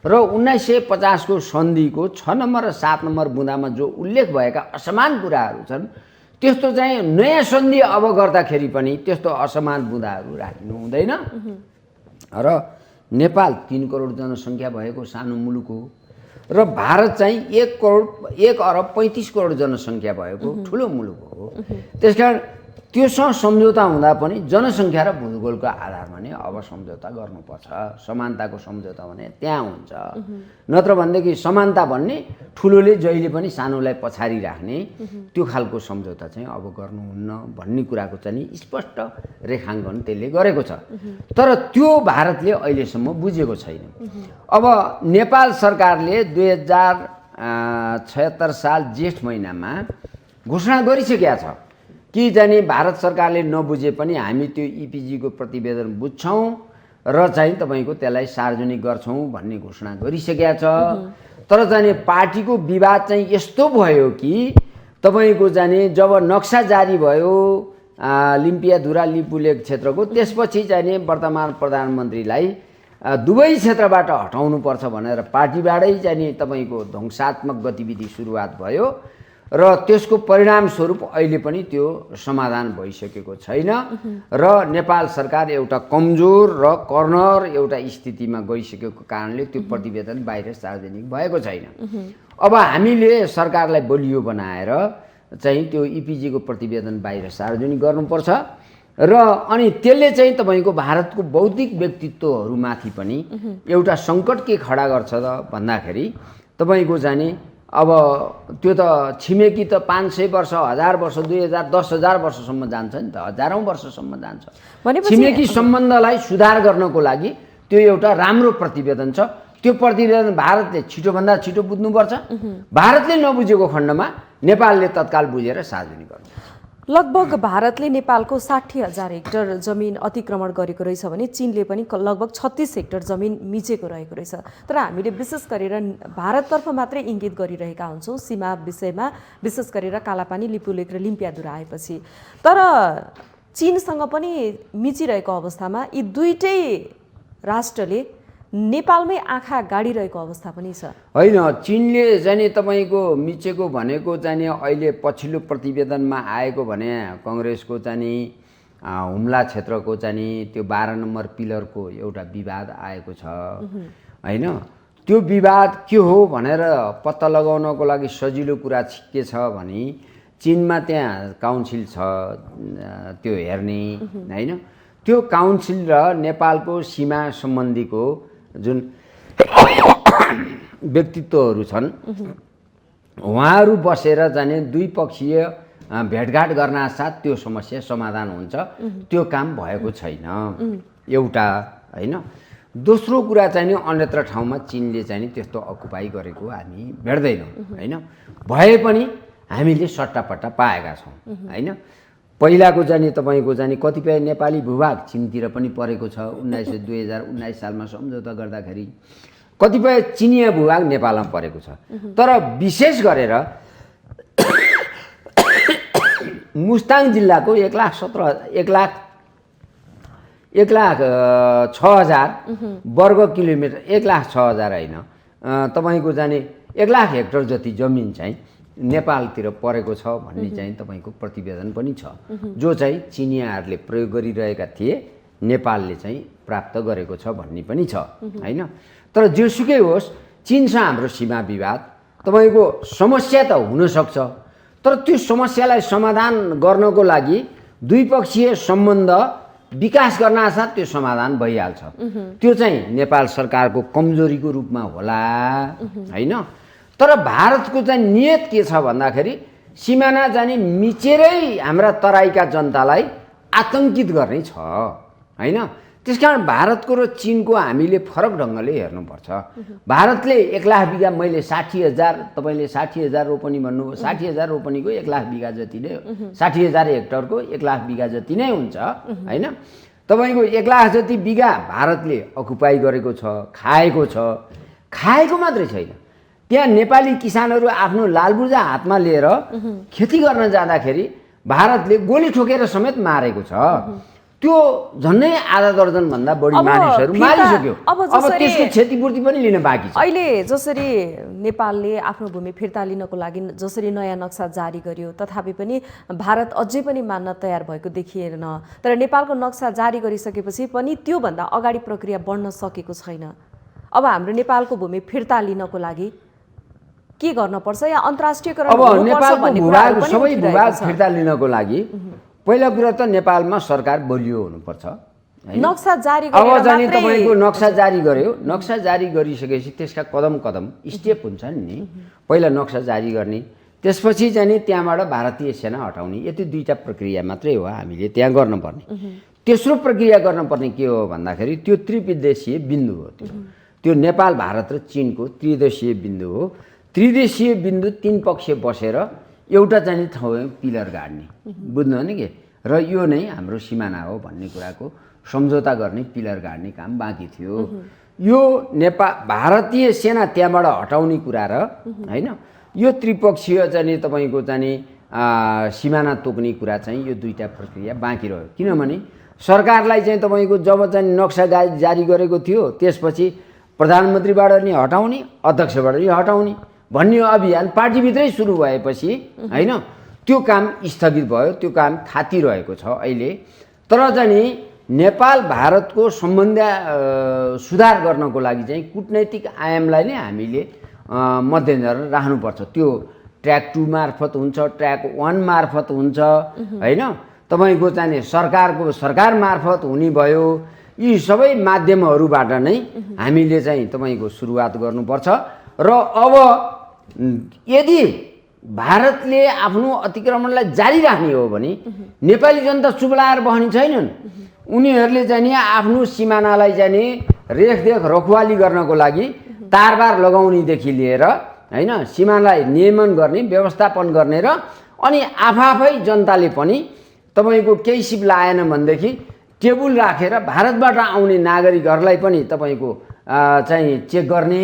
र 1950 को सन्धिको 6 नम्बर र 7 नम्बर बुँदामा जो उल्लेख भएका असमान कुराहरू छन् त्यस्तो चाहिँ नयाँ सन्धि अब गर्दाखेरि पनि त्यस्तो असमान बुँदाहरू राख्नु हुँदैन। र नेपाल 3 करोड जनसङ्ख्या भएको सानो मुलुक हो। र भारत चाहिँ 1,35 करोड जनसङ्ख्या भएको ठुलो मुलुक हो। त्यसकारण त्योसँग सम्झौता हुँदा पनि जनसङ्ख्या र भूगोलको आधारमा नै अब सम्झौता गर्नुपर्छ। समानताको सम्झौता भने त्यहाँ हुन्छ, नत्र भनेदेखि समानता भन्ने ठुलोले जहिले पनि सानोलाई पछाडि राख्ने त्यो खालको सम्झौता चाहिँ अब गर्नुहुन्न भन्ने कुराको चाहिँ स्पष्ट रेखाङ्कन त्यसले गरेको छ। तर त्यो भारतले अहिलेसम्म बुझेको छैन। अब नेपाल सरकारले 2076 साल जेठ महिनामा घोषणा गरिसकेका छ कि जाने भारत सरकारले नबुझे पनि हामी त्यो इपिजीको प्रतिवेदन बुझ्छौँ र चाहिँ तपाईँको त्यसलाई सार्वजनिक गर्छौँ भन्ने घोषणा गरिसकेका छ। तर जाने पार्टीको विवाद चाहिँ यस्तो भयो कि तपाईँको जाने जब नक्सा जारी भयो लिम्पियाधुरा लिपुलेक क्षेत्रको, त्यसपछि जाने वर्तमान प्रधानमन्त्रीलाई दुवै क्षेत्रबाट हटाउनुपर्छ भनेर पार्टीबाटै जाने तपाईँको ध्वंसात्मक गतिविधि सुरुवात भयो र त्यसको परिणामस्वरूप अहिले पनि त्यो समाधान भइसकेको छैन र नेपाल सरकार एउटा कमजोर र कर्नर एउटा स्थितिमा गइसकेको कारणले त्यो प्रतिवेदन बाहिर सार्वजनिक भएको छैन। अब हामीले सरकारलाई बलियो बनाएर चाहिँ त्यो इपिजीको प्रतिवेदन बाहिर सार्वजनिक गर्नुपर्छ र अनि त्यसले चाहिँ तपाईँको भारतको बौद्धिक व्यक्तित्वहरूमाथि पनि एउटा सङ्कट के खडा गर्छ त भन्दाखेरि तपाईँको जाने अब त्यो त छिमेकी त 500 वर्ष 1000 वर्ष 10,000 वर्षसम्म जान्छ नि त, हजारौँ वर्षसम्म जान्छ। छिमेकी सम्बन्धलाई सुधार गर्नको लागि त्यो एउटा राम्रो प्रतिवेदन छ। त्यो प्रतिवेदन भारतले छिटोभन्दा छिटो बुझ्नुपर्छ। भारतले नबुझेको खण्डमा नेपालले तत्काल बुझेर सार्वजनिक गर्नु। लगभग भारतले नेपालको 60,000 हेक्टर जमिन अतिक्रमण गरेको रहेछ भने चीनले पनि लगभग 36 हेक्टर जमिन मिचेको रहेको रहेछ। तर हामीले विशेष गरेर भारततर्फ मात्रै इङ्गित गरिरहेका हुन्छौँ सीमा विषयमा, विशेष गरेर कालापानी लिपुलेक र लिम्पियाधुरा आएपछि। तर चीनसँग पनि मिचिरहेको अवस्थामा यी दुईटै राष्ट्रले नेपालमै आँखा गाडिरहेको अवस्था पनि छ। होइन, चीनले जाने तपाईँको मिचेको भनेको जाने अहिले पछिल्लो प्रतिवेदनमा आएको भने कङ्ग्रेसको चाहिँ हुम्ला क्षेत्रको चाहिँ त्यो 12 नम्बर पिलरको एउटा विवाद आएको छ होइन। त्यो विवाद के हो भनेर पत्ता लगाउनको लागि सजिलो कुरा के छ भने चीनमा त्यहाँ काउन्सिल छ त्यो हेर्ने होइन। त्यो काउन्सिल र नेपालको सीमा सम्बन्धीको जुन व्यक्तित्वहरू छन् उहाँहरू बसेर जाने द्विपक्षीय भेटघाट गर्नासाथ त्यो समस्या समाधान हुन्छ। त्यो काम भएको छैन एउटा होइन। दोस्रो कुरा चाहिँ अन्यत्र ठाउँमा चीनले चाहिँ त्यस्तो अकुपाई गरेको हामी भेट्दैनौँ होइन। भए पनि हामीले सट्टापट्टा पाएका छौँ होइन। पहिलाको जाने तपाईँको जाने कतिपय नेपाली भूभाग चीनतिर पनि परेको छ। 2019 सालमा सम्झौता गर्दाखेरि कतिपय चिनिया भूभाग नेपालमा परेको छ। तर विशेष गरेर मुस्ताङ जिल्लाको 1,06,000 वर्ग किलोमिटर 1,06,000 होइन तपाईँको जाने 1,00,000 हेक्टर जति जमिन चाहिँ नेपालतिर परेको छ भन्ने चाहिँ तपाईँको प्रतिवेदन पनि छ, जो चाहिँ चिनियाहरूले प्रयोग गरिरहेका थिए, नेपालले चाहिँ प्राप्त गरेको छ भन्ने पनि छ होइन। तर जेसुकै होस् चीनसँग हाम्रो सीमा विवाद तपाईँको समस्या त हुनसक्छ, तर त्यो समस्यालाई समाधान गर्नको लागि द्विपक्षीय सम्बन्ध विकास गर्नासाथ त्यो समाधान भइहाल्छ। त्यो चाहिँ नेपाल सरकारको कमजोरीको रूपमा होला होइन। तर भारतको चाहिँ नियत के छ भन्दाखेरि सिमाना जाने मिचेरै हाम्रा तराईका जनतालाई आतंकित गर्ने छ होइन। त्यसकारण भारतको र चीनको हामीले फरक ढङ्गले हेर्नुपर्छ। भारतले 1,00,000 बिघा, मैले 60,000 तपाईँले 60,000 रोपनी भन्नुभयो, 60,000 रोपनीको 1,00,000 बिघा जति नै, 60,000 हेक्टरको 1,00,000 बिघा जति नै हुन्छ होइन। तपाईँको 1,00,000 जति बिघा भारतले अकुपाई गरेको छ, खाएको छ। खाएको मात्रै छैन, त्यहाँ नेपाली किसानहरू आफ्नो लालबुर्जा हातमा लिएर खेती गर्न जाँदाखेरि भारतले गोली ठोकेर समेत मारेको छ। त्यो झन्डै आधा दर्जन भन्दा बढी मानिसहरू मारिसक्यो। अब त्यसको क्षतिपूर्ति पनि लिन बाँकी छ। अहिले जसरी नेपालले आफ्नो भूमि फिर्ता लिनको लागि जसरी नयाँ नक्सा जारी गर्यो, तथापि पनि भारत अझै पनि मान्न तयार भएको देखिएन। तर नेपालको नक्सा जारी गरिसकेपछि पनि त्योभन्दा अगाडि प्रक्रिया बढ्न सकेको छैन। अब हाम्रो नेपालको भूमि फिर्ता लिनको लागि के गर्नुपर्छ या अन्तर्राष्ट्रियकरण अब हुनुपर्छ नेपालको भन्ने भूभाग कुराहरू पनि सबै उठिरहेको भूभाग छ। फिर्ता लिनको लागि पहिला कुरा त नेपालमा सरकार बलियो हुनुपर्छ हैन? नक्सा जारी अब गरेर जाने मात्रै तपाईँको नक्सा जारी गर्यो, नक्सा जारी गरिसकेपछि त्यसका कदम कदम स्टेप हुन्छन् नि। पहिला नक्सा जारी गर्ने, त्यसपछि चाहिँ त्यहाँबाट भारतीय सेना हटाउने, यति दुईटा प्रक्रिया मात्रै हो हामीले त्यहाँ गर्नुपर्ने। तेस्रो प्रक्रिया गर्नुपर्ने के हो भन्दाखेरि त्यो त्रिदेशीय बिन्दु हो। त्यो नेपाल भारत र चीनको त्रिदेशीय बिन्दु हो। त्रिदेशीय बिन्दु तीन पक्ष बसेर एउटा चाहिँ ठाउँमा पिलर गाड्ने, बुझ्नु नि के, र यो नै हाम्रो सिमाना हो भन्ने कुराको सम्झौता गर्ने, पिलर गाड्ने काम बाँकी थियो। यो नेपाल भारतीय सेना त्यहाँबाट हटाउने कुरा र हैन, यो त्रिपक्षीय चाहिँ तपाईँको चाहिँ सिमाना तोक्ने कुरा चाहिँ यो दुईटा प्रक्रिया बाँकी रह्यो। किनभने सरकारलाई चाहिँ तपाईँको जब चाहिँ नक्सा जारी गरेको थियो त्यसपछि प्रधानमन्त्रीबाट नि हटाउने, अध्यक्षबाट नि हटाउने भन्ने अभियान पार्टीभित्रै सुरु भएपछि हैन, त्यो काम स्थगित भयो। त्यो काम थातिरहेको छ अहिले। तर चाहिँ नेपाल भारतको सम्बन्ध सुधार गर्नको लागि चाहिँ कूटनैतिक आयामलाई नै हामीले मध्यनजर राख्नुपर्छ। त्यो ट्र्याक 2 मार्फत हुन्छ, ट्र्याक 1 मार्फत हुन्छ हैन, तपाईँको चाहिँ सरकार मार्फत हुने भयो। यी सबै माध्यमहरूबाट नै हामीले चाहिँ तपाईँको सुरुवात गर्नुपर्छ। र अब यदि भारतले आफ्नो अतिक्रमणलाई जारी राख्ने हो भने नेपाली जनता चुप्लाएर बस्ने छैनन्। उनीहरूले चाहिँ नि आफ्नो सिमानालाई चाहिँ नि रेखदेख रखवाली गर्नको लागि तारबार लगाउनेदेखि लिएर हैन, सीमालाई नियमन गर्ने, व्यवस्थापन गर्ने, र अनि आफै जनताले पनि तपाईँको केही सिप लाएन भनेदेखि टेबुल राखेर भारतबाट आउने नागरिकहरूलाई पनि तपाईँको चाहिँ चेक गर्ने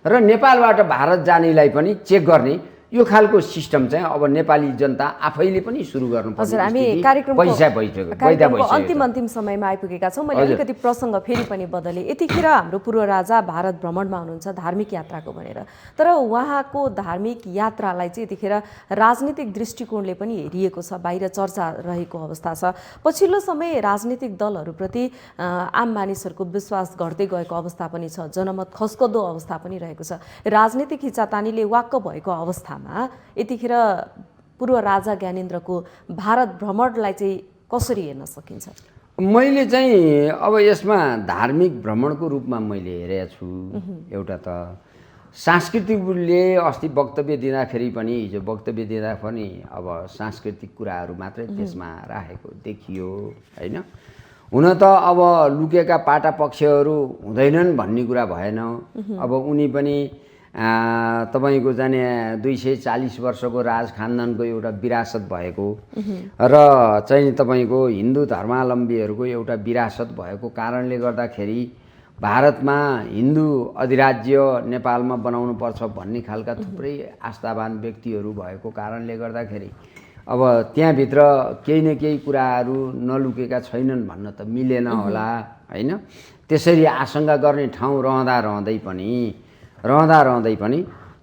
र नेपालबाट भारत जानेलाई पनि चेक गर्ने, यो खालको सिस्टम चाहिँ अब नेपाली जनता आफैले पनि सुरु गर्नुपर्छ। हजुर, हामी कार्यक्रमको अन्तिम समयमा आइपुगेका छौँ। मैले अलिकति प्रसङ्ग फेरि पनि बदलेँ। यतिखेर हाम्रो पूर्व राजा भारत भ्रमणमा हुनुहुन्छ धार्मिक यात्राको भनेर, तर उहाँको धार्मिक यात्रालाई चाहिँ यतिखेर राजनीतिक दृष्टिकोणले पनि हेरिएको छ, बाहिर चर्चा रहेको अवस्था छ। पछिल्लो समय राजनीतिक दलहरूप्रति आम मानिसहरूको विश्वास घट्दै गएको अवस्था पनि छ, जनमत खस्कदो अवस्था पनि रहेको छ। राजनीतिक खिचातानीले वाक्क भएको अवस्था यतिखेर पूर्व राजा ज्ञानेन्द्रको भारत भ्रमणलाई चाहिँ कसरी हेर्न सकिन्छ? मैले चाहिँ अब यसमा धार्मिक भ्रमणको रूपमा मैले हेरेको छु। एउटा त सांस्कृतिक मूल्य, अस्ति वक्तव्य दिँदाखेरि पनि, हिजो वक्तव्य दिँदा पनि अब सांस्कृतिक कुराहरू मात्रै त्यसमा राखेको देखियो हैन। हुन त अब लुकेका पाटा पक्षहरू हुँदैनन् भन्ने कुरा भएन। अब उनी पनि तपाईँको जाने 240 वर्षको राज खानदानको एउटा विरासत भएको र चाहिँ तपाईँको हिन्दू धर्मावलम्बीहरूको एउटा विरासत भएको कारणले गर्दाखेरि भारतमा हिन्दू अधिराज्य नेपालमा बनाउनुपर्छ भन्ने खालका थुप्रै आस्थावान व्यक्तिहरू भएको कारणले गर्दाखेरि अब त्यहाँभित्र केही न केही कुराहरू नलुकेका छैनन् भन्न त मिलेन होला हैन। त्यसरी आशंका गर्ने ठाउँ रहँदा पनि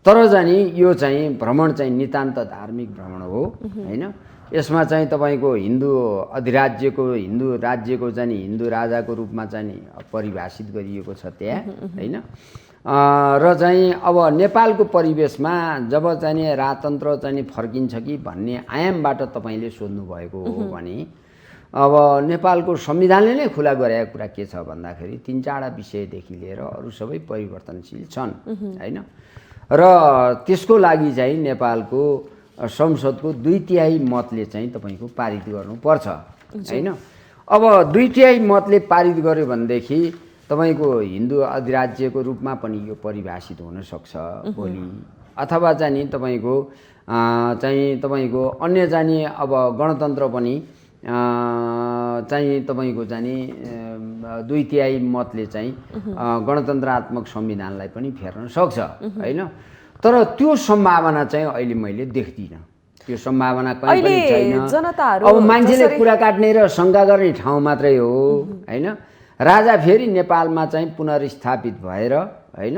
तर जानी यो चाहिँ भ्रमण चाहिँ नितान्त धार्मिक भ्रमण हो हैन। यसमा चाहिँ तपाईँको हिन्दू अधिराज्यको, हिन्दू राज्यको चाहिँ हिन्दू राजाको रूपमा चाहिँ परिभाषित गरिएको छ त्यहाँ हैन। र चाहिँ अब नेपालको परिवेशमा जब चाहिँ राजतन्त्र चाहिँ फर्किन्छ कि भन्ने आयामबाट तपाईँले सोध्नु भएको हो भने अब नेपालको संविधानले नै खुला गरेको कुरा के छ भन्दाखेरि 3-4 विषयदेखि लिएर अरू सबै परिवर्तनशील छन् हैन। र त्यसको लागि चाहिँ नेपालको संसदको 2/3 मतले चाहिँ तपाईँको पारित गर्नुपर्छ हैन। अब 2/3 मतले पारित गर्यो भनेदेखि तपाईँको हिन्दू अधिराज्यको रूपमा पनि यो परिभाषित हुन सक्छ भोलि, अथवा चाहिँ तपाईँको अन्य चाहिँ अब गणतन्त्र पनि चाहिँ तपाईँको चाहिँ 2/3 मतले चाहिँ गणतन्त्रात्मक संविधानलाई पनि फेर्न सक्छ हैन। तर त्यो सम्भावना चाहिँ अहिले मैले देख्दिनँ। त्यो सम्भावना कहीँ पनि छैन। अब मान्छेले कुरा काट्ने र शङ्का गर्ने ठाउँ मात्रै हो हैन। राजा फेरि नेपालमा चाहिँ पुनर्स्थापित भएर हैन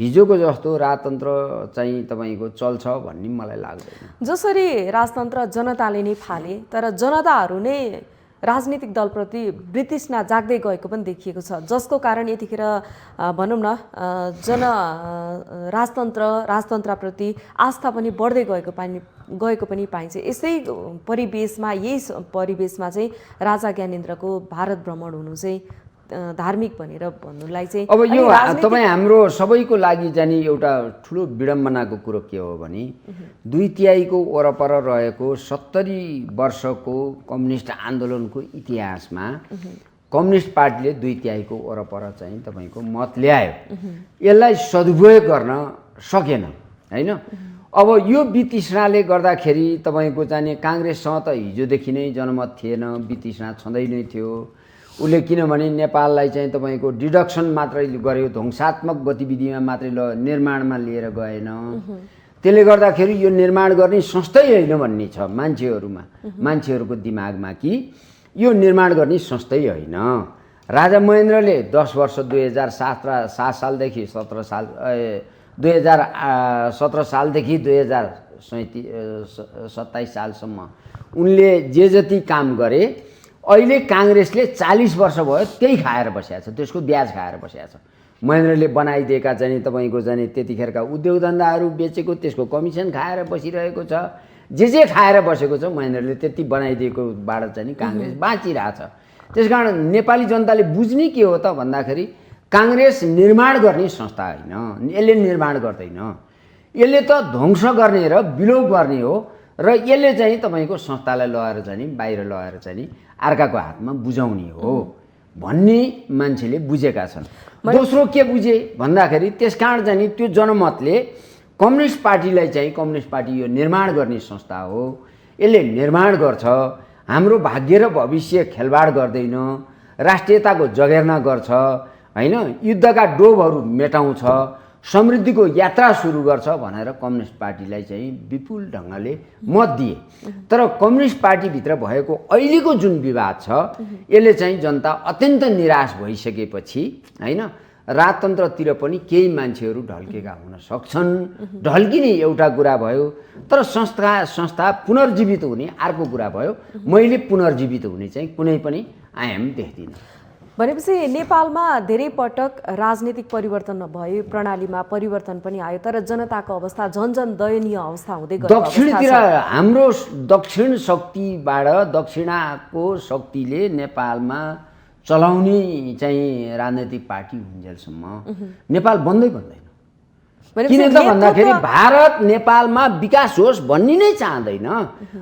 हिजोको जस्तो राजतन्त्र चाहिँ तपाईँको चल्छ भन्ने मलाई लाग्दैन। जसरी राजतन्त्र जनताले नै फाले तर जनताहरू नै राजनीतिक दलप्रति वितृष्णा जाग्दै गएको पनि देखिएको छ, जसको कारण यतिखेर भनौँ न राजतन्त्रप्रति आस्था पनि बढ्दै गएको पनि पाइन्छ। यसै परिवेशमा चाहिँ राजा ज्ञानेन्द्रको भारत भ्रमण हुनु चाहिँ धार्मिक भनेर भन्नुलाई चाहिँ अब यो तपाईँ हाम्रो सबैको लागि जाने एउटा ठुलो विडम्बनाको कुरो के हो भने 2/3 वरपर रहेको 70 वर्षको कम्युनिस्ट आन्दोलनको इतिहासमा कम्युनिस्ट पार्टीले 2/3 वरपर चाहिँ तपाईँको मत ल्यायो, यसलाई सदुपयोग गर्न सकेन होइन। अब यो वितृष्णाले गर्दाखेरि तपाईँको चाहिँ काङ्ग्रेससँग त हिजोदेखि नै जनमत थिएन, वितृष्णा छँदै नै थियो। उसले किनभने नेपाललाई चाहिँ तपाईँको डिडक्सन मात्रै गर्यो, ध्वंसात्मक गतिविधिमा मात्रै निर्माणमा लिएर गएन। त्यसले गर्दाखेरि यो निर्माण गर्ने संस्थै होइन भन्ने छ मान्छेहरूको दिमागमा कि यो निर्माण गर्ने संस्थै होइन। राजा महेन्द्रले 10 वर्ष 2007 सालदेखि 2017 सालदेखि 2027 सालसम्म उनले जे जति काम गरे, अहिले काङ्ग्रेसले 40 वर्ष भयो त्यही खाएर बसेको छ, त्यसको ब्याज खाएर बसेको छ। महेन्द्रले बनाइदिएका चाहिँ तपाईँको चाहिँ त्यतिखेरका उद्योग धन्दाहरू बेचेको त्यसको कमिसन खाएर बसिरहेको छ। जे खाएर बसेको छ महेन्द्रले त्यति बनाइदिएकोबाट चाहिँ काङ्ग्रेस बाँचिरहेछ। त्यसकारण नेपाली जनताले बुझ्ने के हो त भन्दाखेरि काङ्ग्रेस निर्माण गर्ने संस्था होइन, यसले निर्माण गर्दैन, यसले त ध्वंस गर्ने र विलोप गर्ने हो। र यसले चाहिँ तपाईँको संस्थालाई लगाएर चाहिँ बाहिर लगाएर चाहिँ अर्काको हातमा बुझाउने हो भन्ने मान्छेले बुझेका छन्। दोस्रो के बुझे भन्दाखेरि त्यसकारण चाहिँ त्यो जनमतले कम्युनिस्ट पार्टीलाई चाहिँ कम्युनिस्ट पार्टी यो निर्माण गर्ने संस्था हो, यसले निर्माण गर्छ, हाम्रो भाग्य र भविष्य खेलबाड गर्दैन, राष्ट्रियताको जगेर्ना गर्छ होइन, युद्धका डोबहरू मेटाउँछ, समृद्धिको यात्रा सुरु गर्छ भनेर कम्युनिस्ट पार्टीलाई चाहिँ विपुल ढङ्गले मत दिए। तर कम्युनिस्ट पार्टीभित्र भएको अहिलेको जुन विवाद छ यसले चाहिँ जनता अत्यन्त निराश भइसकेपछि होइन राजतन्त्रतिर पनि केही मान्छेहरू ढल्केका हुन सक्छन्, ढल्किने एउटा कुरा भयो। तर संस्था पुनर्जीवित हुने अर्को कुरा भयो। मैले पुनर्जीवित हुने चाहिँ कुनै पनि आयाम देख्दिनँ। भनेपछि नेपालमा धेरै पटक राजनीतिक परिवर्तन भयो, प्रणालीमा परिवर्तन पनि आयो, तर जनताको अवस्था झन् दयनीय अवस्था हुँदै गयो। दक्षिणतिर हाम्रो दक्षिण शक्तिबाट दक्षिणाको शक्तिले नेपालमा चलाउने चाहिँ राजनैतिक पार्टी हुन्जेलसम्म नेपाल बन्दैन। किन त भन्दाखेरि भारत नेपालमा विकास होस् भन्ने नै चाहँदैन।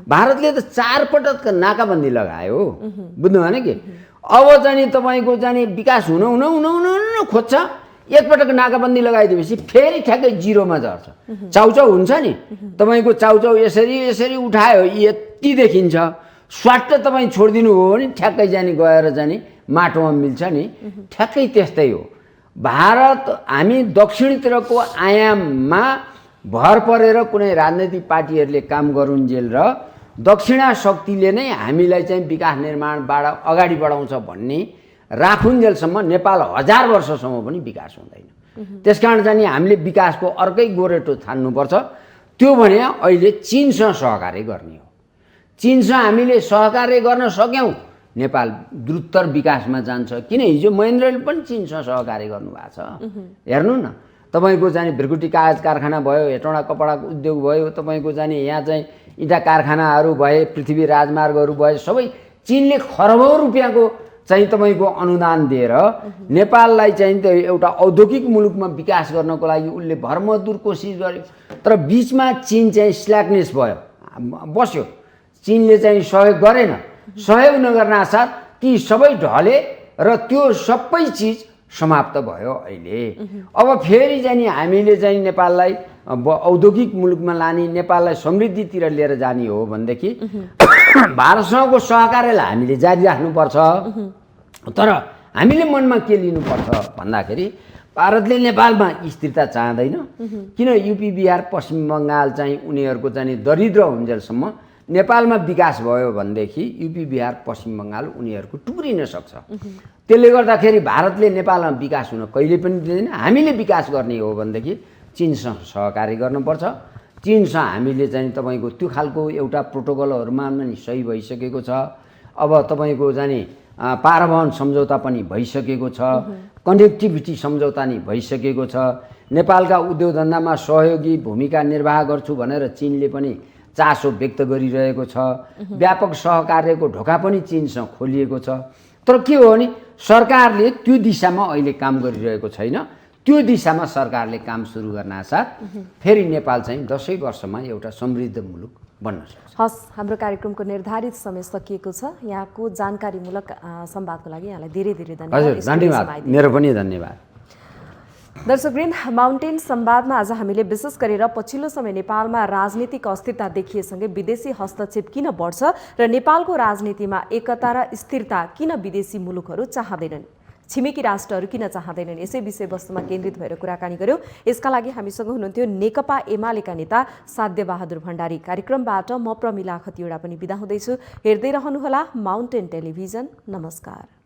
भारतले त 4 पटक नाकाबन्दी लगायो, बुझ्नु भएन कि। अब चाहिँ तपाईँको चाहिँ विकास हुन खोज्छ, एकपटक नाकाबन्दी लगाइदिएपछि फेरि ठ्याक्कै जिरोमा झर्छ। चाउचाउ हुन्छ नि, तपाईँको चाउचाउ यसरी उठायो यति देखिन्छ, स्वाट तपाईँ छोडिदिनु हो भने ठ्याक्कै जाने गएर जाने माटोमा मिल्छ नि, ठ्याक्कै त्यस्तै हो। भारत हामी दक्षिणतिरको आयाममा भर परेर कुनै राजनैतिक पार्टीहरूले काम गरुन्जेल र दक्षिणा शक्तिले नै हामीलाई चाहिँ विकास निर्माणबाट अगाडि बढाउँछ भन्ने राखुन्जेलसम्म नेपाल 1000 वर्षसम्म पनि विकास हुँदैन। त्यसकारण चाहिँ हामीले विकासको अर्कै गोरेटो थान्नुपर्छ। त्यो भने अहिले चीनसँग सहकार्य गर्ने हो। चीनसँग हामीले सहकार्य गर्न सक्यौँ नेपाल द्रुतर विकासमा जान्छ। किन हिजो महेन्द्रले पनि चीनसँग सहकार्य गर्नुभएको छ। हेर्नु न, तपाईँको चाहिँ भ्रिकुटी कागज कारखाना भयो, हेटौँडा कपडाको उद्योग भयो, तपाईँको चाहिँ यहाँ चाहिँ इँटा कारखानाहरू भए, पृथ्वी राजमार्गहरू भए, सबै चीनले खरबौँ रुपियाँको चाहिँ तपाईँको अनुदान दिएर नेपाललाई चाहिँ एउटा औद्योगिक मुलुकमा विकास गर्नको लागि उसले भरमदुर कोसिस गर्यो। तर बिचमा चीन चाहिँ स्ल्याकनेस भयो, बस्यो। चीनले चाहिँ सहयोग गरेन। सहयोग नगर्नासाथ ती सबै ढले र त्यो सबै चिज समाप्त भयो अहिले। अब फेरि चाहिँ हामीले चाहिँ नेपाललाई औद्योगिक मुलुकमा लाने, नेपाललाई समृद्धितिर लिएर जाने हो भनेदेखि भारतसँगको सहकार्यलाई हामीले जारी राख्नुपर्छ। तर हामीले मनमा के लिनुपर्छ भन्दाखेरि भारतले नेपालमा स्थिरता चाहँदैन। किन युपी बिहार पश्चिम बङ्गाल चाहिँ उनीहरूको चाहिँ दरिद्र हुन्जेलसम्म नेपालमा विकास भयो भनेदेखि युपी बिहार पश्चिम बङ्गाल उनीहरूको टुक्रिन सक्छ। त्यसले गर्दाखेरि भारतले नेपालमा विकास हुन कहिले पनि दिँदैन। हामीले विकास गर्ने हो भनेदेखि चीनसँग सहकार्य गर्नुपर्छ। चीनसँग हामीले चाहिँ तपाईँको त्यो खालको एउटा प्रोटोकलहरूमा पनि सही भइसकेको छ। अब तपाईँको जाने पारवहन सम्झौता पनि भइसकेको छ, कनेक्टिभिटी सम्झौता नि भइसकेको छ। नेपालका उद्योग धन्दामा सहयोगी भूमिका निर्वाह गर्छु भनेर चीनले पनि चासो व्यक्त गरिरहेको छ। व्यापक सहकार्यको ढोका पनि चीनसँग खोलिएको छ। तर के हो भने सरकारले त्यो दिशामा अहिले काम गरिरहेको छैन। त्यो दिशामा सरकारले काम सुरु गर्नासाथ फेरि नेपाल चाहिँ 10 वर्षमा एउटा समृद्ध मुलुक बन्न सक्छ। हस्, हाम्रो कार्यक्रमको निर्धारित समय सकिएको छ। यहाँको जानकारीमूलक संवादको लागि यहाँलाई धेरै धेरै धन्यवाद। हजुर, धन्यवाद। मेरो पनि धन्यवाद। दर्शकवृन्द, माउन्टेन संवादमा आज हामीले विशेष गरेर पछिल्लो समय नेपालमा राजनीतिक अस्थिरता देखिएसँगै विदेशी हस्तक्षेप किन बढ्छ र नेपालको राजनीतिमा एकता र स्थिरता किन विदेशी मुलुकहरू चाहँदैनन्, छिमेकी राष्ट्रहरू किन चाहँदैनन्, यसै विषयवस्तुमा केन्द्रित भएर कुराकानी गर्यौं। यसका लागि हामीसँग हुनुहुन्थ्यो नेकपा एमालेका नेता साध्य बहादुर भण्डारी। कार्यक्रमबाट म प्रमिला खतिवडा पनि बिदा हुँदैछु। हेर्दै रहनुहोला माउन्टेन टेलिभिजन। नमस्कार।